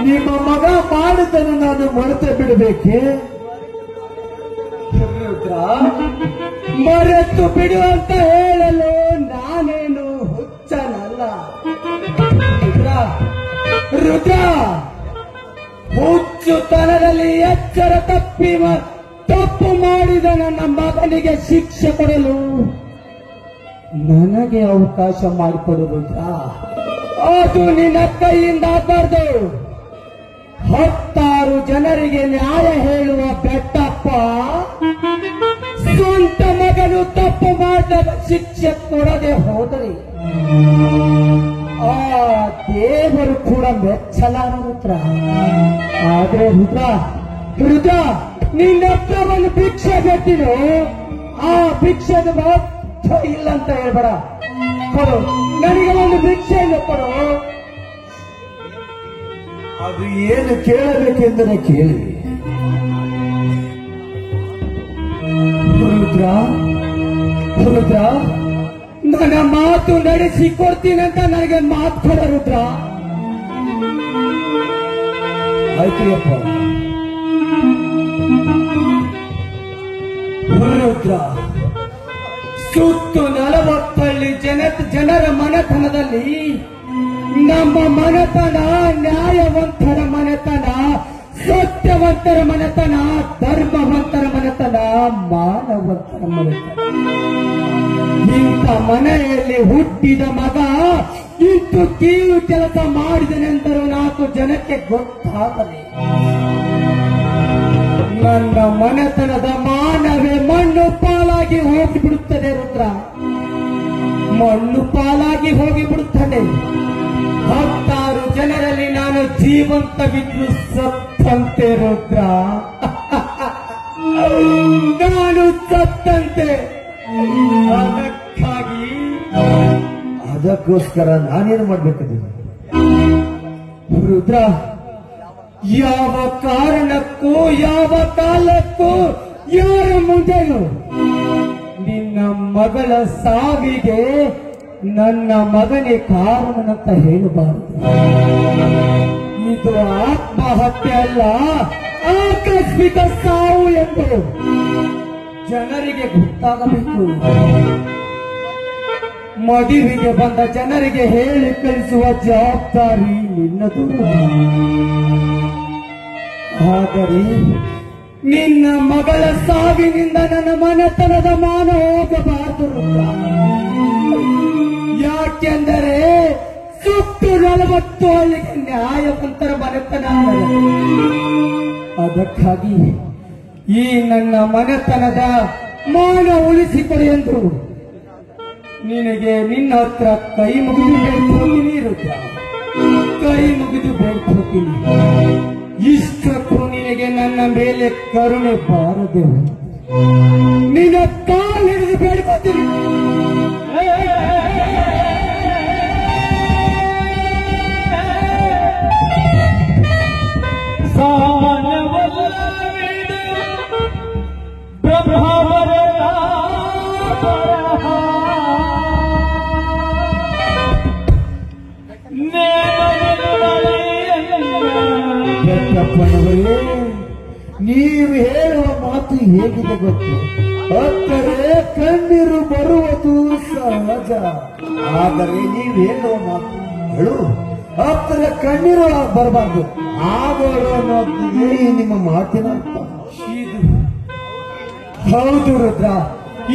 ನಿಮ್ಮ ಮಗ ಮಾಡುವುದನ್ನು ನಾನು ಮರೆತು ಬಿಡಬೇಕೆ ರುದ್ರ? ಮರೆತು ಬಿಡು ಅಂತ ಹೇಳಲು ನಾನೇನು ಹುಚ್ಚನಲ್ಲ ರುದ್ರ. ಹುಚ್ಚುತನದಲ್ಲಿ ಎಚ್ಚರ ತಪ್ಪು ಮಾಡಿದ ನನ್ನ ಮಗನಿಗೆ ಶಿಕ್ಷೆ ಕೊಡಲು ನನಗೆ ಅವಕಾಶ ಮಾಡಿಕೊಡು ರುದ್ರ. ಅದು ನಿನ್ನ ಕೈಯಿಂದ ಆಗಬಾರ್ದು. 10 ಜನರಿಗೆ ನ್ಯಾಯ ಹೇಳುವ ಬೆಟ್ಟಪ್ಪ ಸ್ವಂತ ಮಗನು ತಪ್ಪು ಮಾಡಿದಾಗ ಶಿಕ್ಷೆ ಕೊಡದೆ ಹೋದರೆ ಆ ದೇವರು ಕೂಡ ಮೆಚ್ಚಲಾರ ರುದ್ರ. ಆದ್ರೆ ರುದ್ರ, ನಿನ್ನ ಹತ್ರ ಒಂದು ಭಿಕ್ಷೆ ಬೇಕಿರೋ, ಆ ಭಿಕ್ಷೆದ ಮಾತ್ರ ಇಲ್ಲ ಅಂತ ಹೇಳ್ಬೇಡ. ಕೊಡು, ನನಗೆ ಒಂದು ಭಿಕ್ಷೆಯನ್ನು ಕೊಡು. ಅದು ಏನು ಕೇಳಬೇಕೆಂದರೆ ಕೇಳಿ ರುದ್ರ. ನನ್ನ ಮಾತು ನಡೆಸಿಕೊಡ್ತೀನಂತ ನನಗೆ ಮಾತು ಕೊಡ ರುದ್ರ. ಆಯ್ತುಯಪ್ಪ ರುದ್ರ. ಸುತ್ತು 40 ಜನರ ಮನೆತನದಲ್ಲಿ ನಮ್ಮ ಮನೆತನ ನ್ಯಾಯವಂತರ ಮನೆತನ, ಸತ್ಯವಂತರ ಮನೆತನ, ಧರ್ಮವಂತರ ಮನೆತನ, ಮಾನವಂತರ ಮನೆತನ. ಇಂಥ ಮನೆಯಲ್ಲಿ ಹುಟ್ಟಿದ ಮಗ ಇಂತು ಕೀಳು ಕೆಲಸ ಮಾಡಿದ ನಂತರ 4 ಜನಕ್ಕೆ ಗೊತ್ತಾಗಲಿ ನನ್ನ ಮನೆತನದ ಮಾನವೇ ಮಣ್ಣು ಪಾಲಾಗಿ ಹೋಗಿಬಿಡುತ್ತದೆ ರುದ್ರ. ಮಣ್ಣು ಪಾಲಾಗಿ ಹೋಗಿಬಿಡುತ್ತದೆ. 10 ಜನರಲ್ಲಿ ನಾನು ಜೀವಂತವಿದ್ದು ಸತ್ತಂತೆ ರುದ್ರ. ನಾನು ಸತ್ತಂತೆ. ಅದಕ್ಕೋಸ್ಕರ ನಾನೇನು ಮಾಡ್ಬೇಕದು ರುದ್ರ? ಯಾವ ಕಾರಣಕ್ಕೂ ಯಾವ ಕಾಲಕ್ಕೂ ಯಾರ ಮುಂದೆನೂ ನಿನ್ನ ಮಗಳ ಸಾವಿಗೆ ನನ್ನ ಮಗನೇ ಕಾರಣನಂತ ಹೇಳಬಾರದು. ಇದು ಆತ್ಮಹತ್ಯೆ ಅಲ್ಲ, ಆಕಸ್ಮಿಕ ಸಾವು ಎಂದು ಜನರಿಗೆ ಗೊತ್ತಾಗಬೇಕು. ಮದುವೆಗೆ ಬಂದ ಜನರಿಗೆ ಹೇಳಿ ಕಳಿಸುವ ಜವಾಬ್ದಾರಿ ನಿನ್ನದು. ಆದರೆ ನಿನ್ನ ಮಗಳ ಸಾವಿನಿಂದ ನನ್ನ ಮನೆತನದ ಮಾನ ಹೋಗಬಾರದು. ಯಾಕೆಂದರೆ ಸುತ್ತು 40 ಹಳ್ಳಿಗೆ ನ್ಯಾಯವಂತರ ಮನೆತನ. ಅದಕ್ಕಾಗಿ ಈ ನನ್ನ ಮನೆತನದ ಮಾನ ಉಳಿಸಿಕೊಡಿ ಎಂದು ನಿನಗೆ ನಿನ್ನ ಹತ್ರ ಕೈ ಮುಗಿದು ಬೇಡ್ಕೋತೀನಿ ರುದ್ರ. ಕೈ ಮುಗಿದು ಬೇಡ್ಕೋತೀನಿ. ಇಷ್ಟಕ್ಕೂ ನಿನಗೆ ನನ್ನ ಮೇಲೆ ಕರುಣೆ ಬಾರದೆ ನಿನ್ನ ಕಾಲು ಹಿಡಿದು ಬೇಡ್ಕೋತೀನಿ. ನೀವು ಹೇಳುವ ಮಾತು ಹೇಗಿದೆ ಗೊತ್ತು, ಅತ್ತರೆ ಕಣ್ಣೀರು ಬರುವುದು ಸಹಜ. ಆದರೆ ನೀವು ಹೇಳುವ ಮಾತು ಹೇಳು, ಅತ್ತರೆ ಕಣ್ಣೀರು ಬರಬಾರ್ದು, ಆಗೋರು ಅನ್ನೋದು ನಿಮ್ಮ ಮಾತಿನ ಅರ್ಥ. ಹೌದು ರುದ್ರ,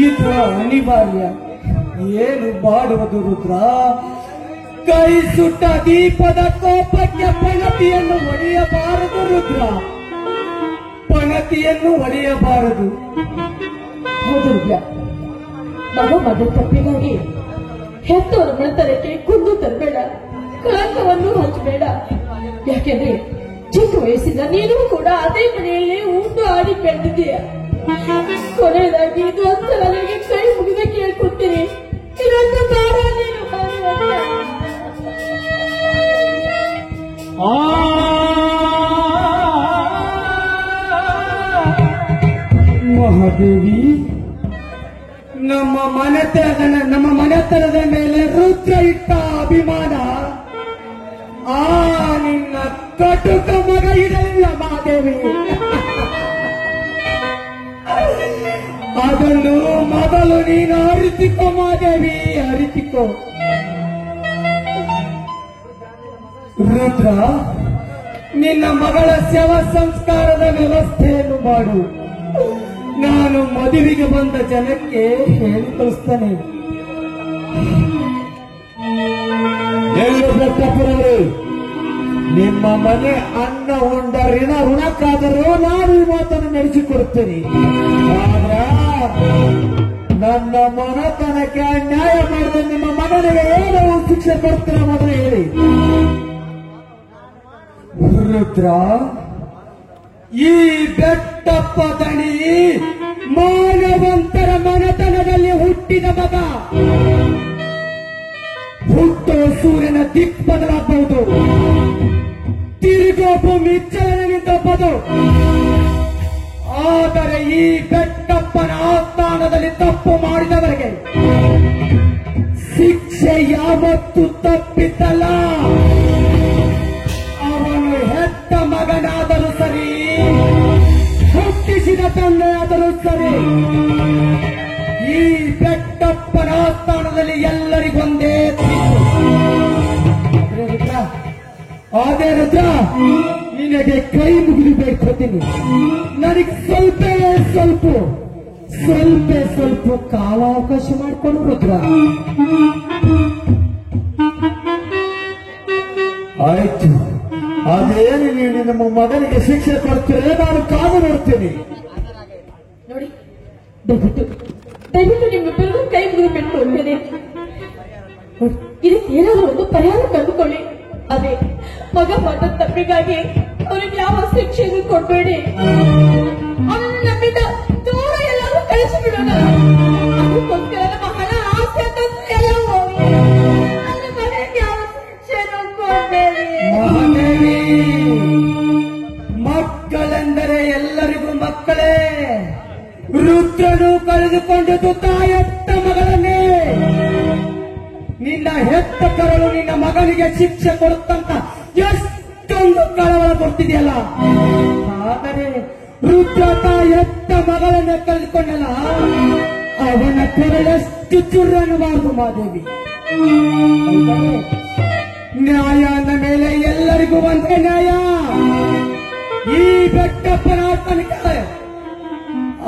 ಇದು ಅನಿವಾರ್ಯ. ಏನು ಮಾಡುವುದು ರುದ್ರ? ಕೈ ಸುಟ್ಟ ದೀಪದ ಕೋಪಕ್ಕೆ ಪಣತಿಯನ್ನು ಒಡೆಯಬಾರದು ರುದ್ರ, ಪಣತಿಯನ್ನು ಒಡೆಯಬಾರದು. ಹೌದು ರುದ್ರ, ನಾವು ಮಾಡಿದ ತಪ್ಪಿಗಾಗಿ ಹೆತ್ತವರ ಮನೆತನಕ್ಕೆ ಕುಂದು ತರಬೇಡ, ಕಳಂಕವನ್ನು ಹಚ್ಚಬೇಡ. ಯಾಕೆಂದ್ರೆ ಚಿಕ್ಕ ವಯಸ್ಸಿನ ನೀನು ಕೂಡ ಅದೇ ಮನೆಯಲ್ಲಿ ಉಂಡು ಆಡಿ ಬೆಳೆದಿದ್ದೀಯ. ಕೊನೆಯದಾಗಿ ಇದು ಅಂತ ನನಗೆ ಕೈ ಮುಗಿದ ಕೇಳ್ಕೊತೀನಿ, ಇದೊಂದು ಭಾರ ನೀನು ಮಾಡುವಂತ. ಮಹಾದೇವಿ, ನಮ್ಮ ಮನೆತನದ ಮೇಲೆ ರುದ್ರ ಇಟ್ಟ ಅಭಿಮಾನ ಆ ನಿನ್ನ ಕಟುಕ ಮಗ ಇರಲಿಲ್ಲ ಮಹಾದೇವಿ. ಅದನ್ನು ಮೊದಲು ನೀನು ಅರಿತಿಕೋ ಮಹಾದೇವಿ, ಅರಿತಿಕೋ. ರುದ್ರ, ನಿನ್ನ ಮಗಳ ಶವ ಸಂಸ್ಕಾರದ ವ್ಯವಸ್ಥೆಯನ್ನು ಮಾಡು. ನಾನು ಮದುವೆಗೆ ಬಂದ ಜನಕ್ಕೆ ಹೇಳಿ ಕಳಿಸ್ತೇನೆ. ಬೆಟ್ಟಪುರವರು, ನಿಮ್ಮ ಮನೆ ಅನ್ನ ಉಂಡ ಋಣಕ್ಕಾದರೂ ನಾನು ಈ ಮಾತನ್ನು ನಡೆಸಿಕೊಡುತ್ತೇನೆ. ಆದ್ರ ನನ್ನ ಮನತನಕ್ಕೆ ಅನ್ಯಾಯ ಮಾಡಿದ ನಿಮ್ಮ ಮಗನಿಗೆ ಏನೋ ಶಿಕ್ಷೆ ಕೊಡ್ತೀರ ಮೊದಲು ಹೇಳಿ. ರುದ್ರ, ಈ ಬೆಟ್ಟಪ್ಪ ದಣಿ ಮಾನವಂತರ ಮನೆತನದಲ್ಲಿ ಹುಟ್ಟಿದ ಮಗ. ಹುಟ್ಟೋ ಸೂರ್ಯನ ದಿಕ್ ಬದಲಾಗಬಹುದು, ತಿರುಗೋ ಭೂಮಿ ಚಲನವಿದ್ದಬಹುದು. ಆದರೆ ಈ ಬೆಟ್ಟಪ್ಪನ ಆಸ್ಥಾನದಲ್ಲಿ ತಪ್ಪು ಮಾಡಿದವರಿಗೆ ಶಿಕ್ಷೆ ಯಾವತ್ತೂ ತಪ್ಪಿದ್ದಲ್ಲ. ಅವನು ಹೆತ್ತ ಮಗನಾದರೂ ಸರಿ, ಹುಟ್ಟಿಸಿದ ತಂದೆಯಾದರೂ ಸರಿ, ಈ ಬೆಟ್ಟಪ್ಪನ ಆಸ್ಥಾನದಲ್ಲಿ ಎಲ್ಲರಿಗೊಂದೇ ಆದೇ ರುದ್ರ, ನಿನಗೆ ಕೈ ಮುಗಿದು ಬೇಡ್ಕೊತೀನಿ. ನನಗೆ ಸ್ವಲ್ಪ ಕಾಲಾವಕಾಶ ಮಾಡಿಕೊಂಡು ರುದ್ರ. ಆಯ್ತು, ಅದೇನು ನೀವು ನಿಮ್ಮ ಮಗನಿಗೆ ಶಿಕ್ಷೆ ಕೊಡ್ತೀರಿ, ನಾನು ಕಾದು ನೋಡ್ತೀನಿ. ನೋಡಿ, ದಯವಿಟ್ಟು ನಿಮ್ಮಿಬ್ಬರಿಗೂ ಕೈ ಮುಗಿದು ಬಿಟ್ಕೊಳ್ತೇನೆ. ಇದಕ್ಕೆ ಏನಾದರೂ ಒಂದು ಪರಿಹಾರ ಕಂಡುಕೊಳ್ಳಿ. ಅದೇ ಮಗ ಮಾಡಿದ ತಪ್ಪಿಗಾಗಿ ಅವನಿಗೆ ಯಾವ ಶಿಕ್ಷೆಗೂ ಕೊಡ್ಬೇಡಿ. ಅವನನ್ನು ನಮ್ಮಿಂದ ದೂರ ಎಲ್ಲರೂ ಕಳಿಸಿಬಿಡೋಣ. ಅದಕ್ಕೋಸ್ಕರ ನಮ್ಮ ಹಣ ಆಸ್ತಿ ಅಂತ ಎಲ್ಲವೂ ನನ್ನ ಮನೆಗೆ ಯಾವ ಶಿಕ್ಷೆನೂ ಕೊಡ್ಬೇಡಿ. ಮಹಾದೇವಿ, ಮಕ್ಕಳೆಂದರೆ ಎಲ್ಲರಿಗೂ ಮಕ್ಕಳೇ. ರುದ್ರನು ಕಳೆದುಕೊಂಡದ್ದು ತಾಯತ್ತ ಮಗಳನ್ನೇ. ನಿನ್ನ ಹೆತ್ತ ಕರಳು ನಿನ್ನ ಮಗನಿಗೆ ಶಿಕ್ಷೆ ಕೊಡುತ್ತಂತ ಎಷ್ಟೊಂದು ಕಳವಳ ಕೊಡ್ತಿದೆಯಲ್ಲ. ಆದರೆ ರುದ್ರ ತಾಯತ್ತ ಮಗಳನ್ನೇ ಕಳೆದುಕೊಂಡಲ್ಲ, ಅವನ ಕರಳೆಷ್ಟು ಚುರ್ರನ್ನಬಾರದು ಮಾದೇವಿ. ನ್ಯಾಯ ಅಂದ ಮೇಲೆ ಎಲ್ಲರಿಗೂ ಒಂದೇ ನ್ಯಾಯ. ಈ ಬೆಟ್ಟಪ್ಪನ ತನಕ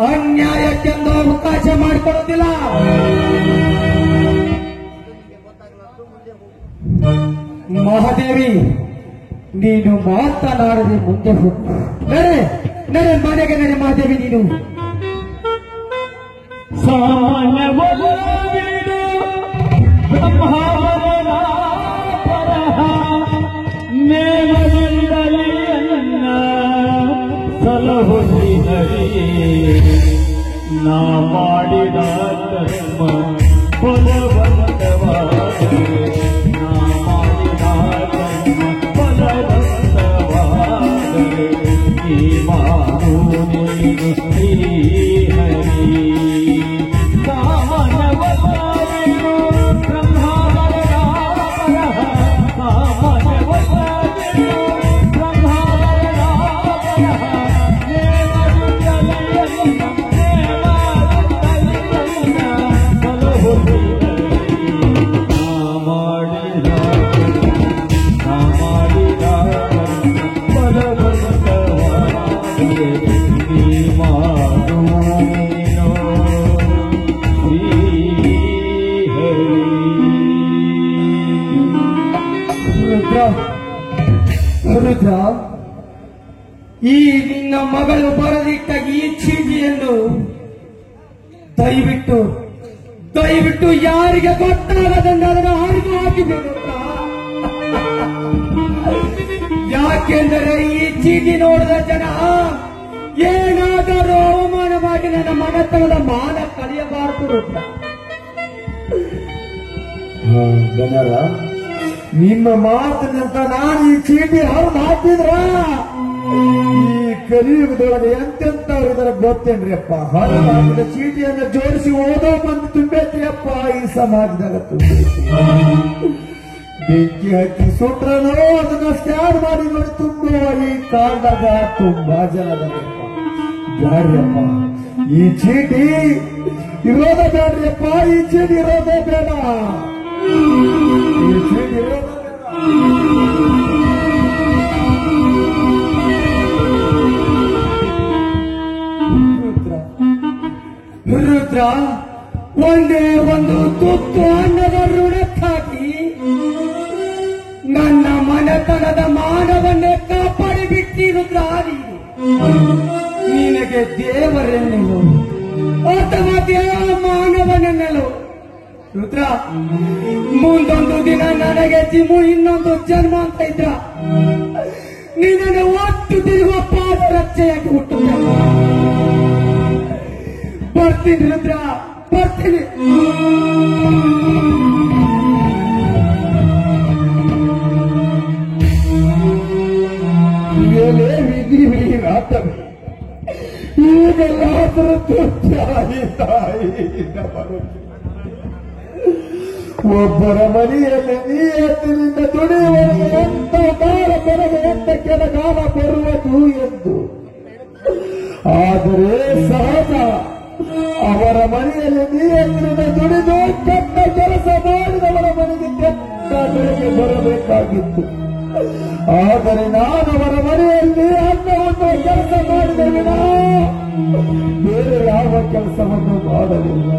ಅನ್ಯಾಯಕ್ಕೆಂದು ಅವಕಾಶ ಮಾಡಿಕೊಡೋದಿಲ್ಲ. ಮಹಾದೇವಿ, ನೀನು ಮಾತನಾಡದೆ ಮುಂದೆ ಹೋಗು. ನಡೆ ಮನೆಗೆ ನಡೆ ಮಹಾದೇವಿ. ನೀನು ನಾ ಮಾಡಿದ ಕರ್ಮ ಫಲವಂತವಾದರೆ, ನಾ ಮಾಡಿದ ಕರ್ಮ ಫಲವಂತವಾದರೆ, ಈ ಮಾನು ನೀನು ಶ್ರೀ ಹರಿ. ಸಾಮಾನ್ಯವಸಾಯಿನು ಬ್ರಹ್ಮಾವರಣಾಪರಃ, ಸಾಮಾನ್ಯವಸಾಯಿನು ಬ್ರಹ್ಮಾವರಣಾಪರಃ, ರುದ್ರ, ಈ ನಿನ್ನ ಮಗಳು ಬರೆದಿಟ್ಟ ಈ ಚೀಟಿಯನ್ನು ದಯವಿಟ್ಟು ದಯವಿಟ್ಟು ಯಾರಿಗೆ ಗೊತ್ತಾಗದಂತೆ ಅದನ್ನು ಹಾರಿಗೂ ಹಾಕಿಬಿಡು. ಯಾಕೆಂದರೆ ಈ ಚೀಟಿ ನೋಡಿದ ಜನ ಏನಾದರೂ ಅವಮಾನ ಮಾಡಿ ನನ್ನ ಮನೆತನದ ಮಾನ ಕಲಿಯಬಾರದು ರುದ್ರ. ಜನರ ನಿಮ್ಮ ಮಾತಿನಂತ ನಾನು ಈ ಚೀಟಿ ಹರಿದು ಹಾಕಿದ್ರ ಈ ಕಲಿಯುಗದೊಳಗೆ ಎಂತೆಂತವ್ರು ಇದರ ಗೊತ್ತೇನ್ರಿ ಅಪ್ಪ. ಹರಿದು ಹಾಕಿದ ಚೀಟಿಯನ್ನು ಜೋಡಿಸಿ ಓದೋ ಮಂದಿ ತುಂಬೈತಿ ಅಪ್ಪ. ಈ ಸಮಾಜದಾಗ ತುಂಬೈತಿ. ಬೆಂಕಿ ಹಚ್ಚಿ ಸುಟ್ರನೋ ಅದನ್ನ ಸ್ಕ್ಯಾನ್ ಮಾಡಿ ನೋಡಿ ತುಂಬುವ ಈ ಕಾಲದಾಗ ತುಂಬಾ ಜನದಪ್ಪ. ಬ್ಯಾಡ್ರಿಯಪ್ಪ, ಈ ಚೀಟಿ ಇರೋದ ಬೇಡ್ರಿಯಪ್ಪ. ಈ ಚೀಟಿ ಇರೋದೇ ಬೇಡ. ಈ ಚೀಟಿ ಇರೋದೇ ಬೇಡ. ರುದ್ರ, ಒಂದೇ ಒಂದು ತುತ್ತು ಅನ್ನದ ಋಣಕ್ಕಾಗಿ ನನ್ನ ಮನೆತನದ ಮಾನವನ್ನೇ ಕಾಪಾಡಿ ಬಿಟ್ಟಿರುದ್ರ. ನಿನಗೆ ದೇವರೆನ್ನೆಲು ಅಥವಾ ದೇವ ಮಾನವನೆನ್ನೆಲು ರುದ್ರ. ಮುಂದೊಂದು ದಿನ ನನಗೆ ಜಿಮು ಇನ್ನೊಂದು ಜನ್ಮ ಅಂತ ಇದ್ರ ನಿನ್ನನ್ನು ಒಟ್ಟು ತಿರುಗುವ ಪಾದ ರಕ್ಷೆಯಾಗಿ ಹುಟ್ಟುತ್ತೆ. ಬರ್ತೀನಿ ರುದ್ರ, ಬರ್ತೀನಿ. ವಿಧಿವೀರಾಟವೇ ಈಗೆಲ್ಲಾದರೂ ತಾಯಿಯಿಂದ ಬರುತ್ತೆ. ಒಬ್ಬರ ಮನೆಯಲ್ಲಿ ನಿಯತ್ತಿನಿಂದ ದುಡಿಯುವವರಿಗೆ ಎಂತ ಕಾಲ ಬರಲು ಎಂತ ಕೆಲಗಾಲ ಬರುವುದು ಎಂದು. ಆದರೆ ಸಹಜ ಅವರ ಮನೆಯಲ್ಲಿ ನಿಯತ್ತಿನಿಂದ ದುಡಿದು ಕೆಟ್ಟ ಕೆಲಸ ಮಾಡಿದವರ ಮನೆಗೆ ಕೆಟ್ಟ ಬೆಳಗ್ಗೆ ಬರಬೇಕಾಗಿತ್ತು. ಆದರೆ ನಾನು ಅವರ ಮನೆಯಲ್ಲಿ ಅನ್ನವನ್ನು ಕೆಲಸ ಮಾಡಿದ ವಿನ ಬೇರೆ ಯಾವ ಕೆಲಸವನ್ನು ಮಾಡಲಿಲ್ಲ.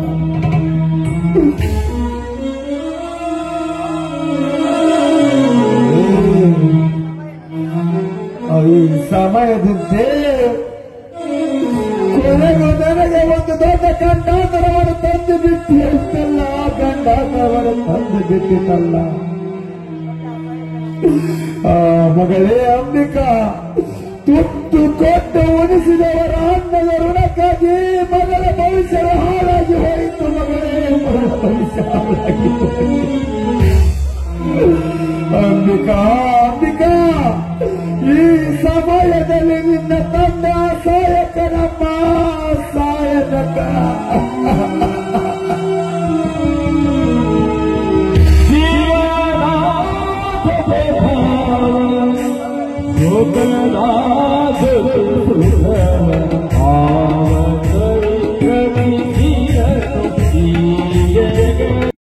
ಈ ಸಮಯದಂತೆ ಕೊನೆಗೂ ನನಗೆ ಒಂದು ದೊಡ್ಡ ಗಂಡಾಂತರವನ್ನು ತಂದು ಬಿಟ್ಟು ಎಷ್ಟಲ್ಲ ಗಂಡಾಂತರವನ್ನು ತಂದು ಬಿಟ್ಟಿತಲ್ಲ. ಮಗಳೇ ಅಂಬಿಕಾ, ತುತ್ತು ಕೊಟ್ಟು ಉಣಿಸಿದವರ ಅನ್ನದ ಋಣಕ್ಕಾಗಿ ಮಗಳ ಭವಿಷ್ಯ ಹಾಳಾಗಿ ಹೋಯಿತು. ಮಗಳೇ, ಮಗಳ ಭವಿಷ್ಯ ಹಾಳಾಗಿ ಹೋಯಿತು. ಅಂಬಿಕಾ, ಅಂಬಿಕಾ, ಈ ಸಮಯದಲ್ಲಿ ನಿನ್ನ ತಂದ ಸಾಯಕನಮ್ಮ, ಸಾಯಕ. ಕವಿ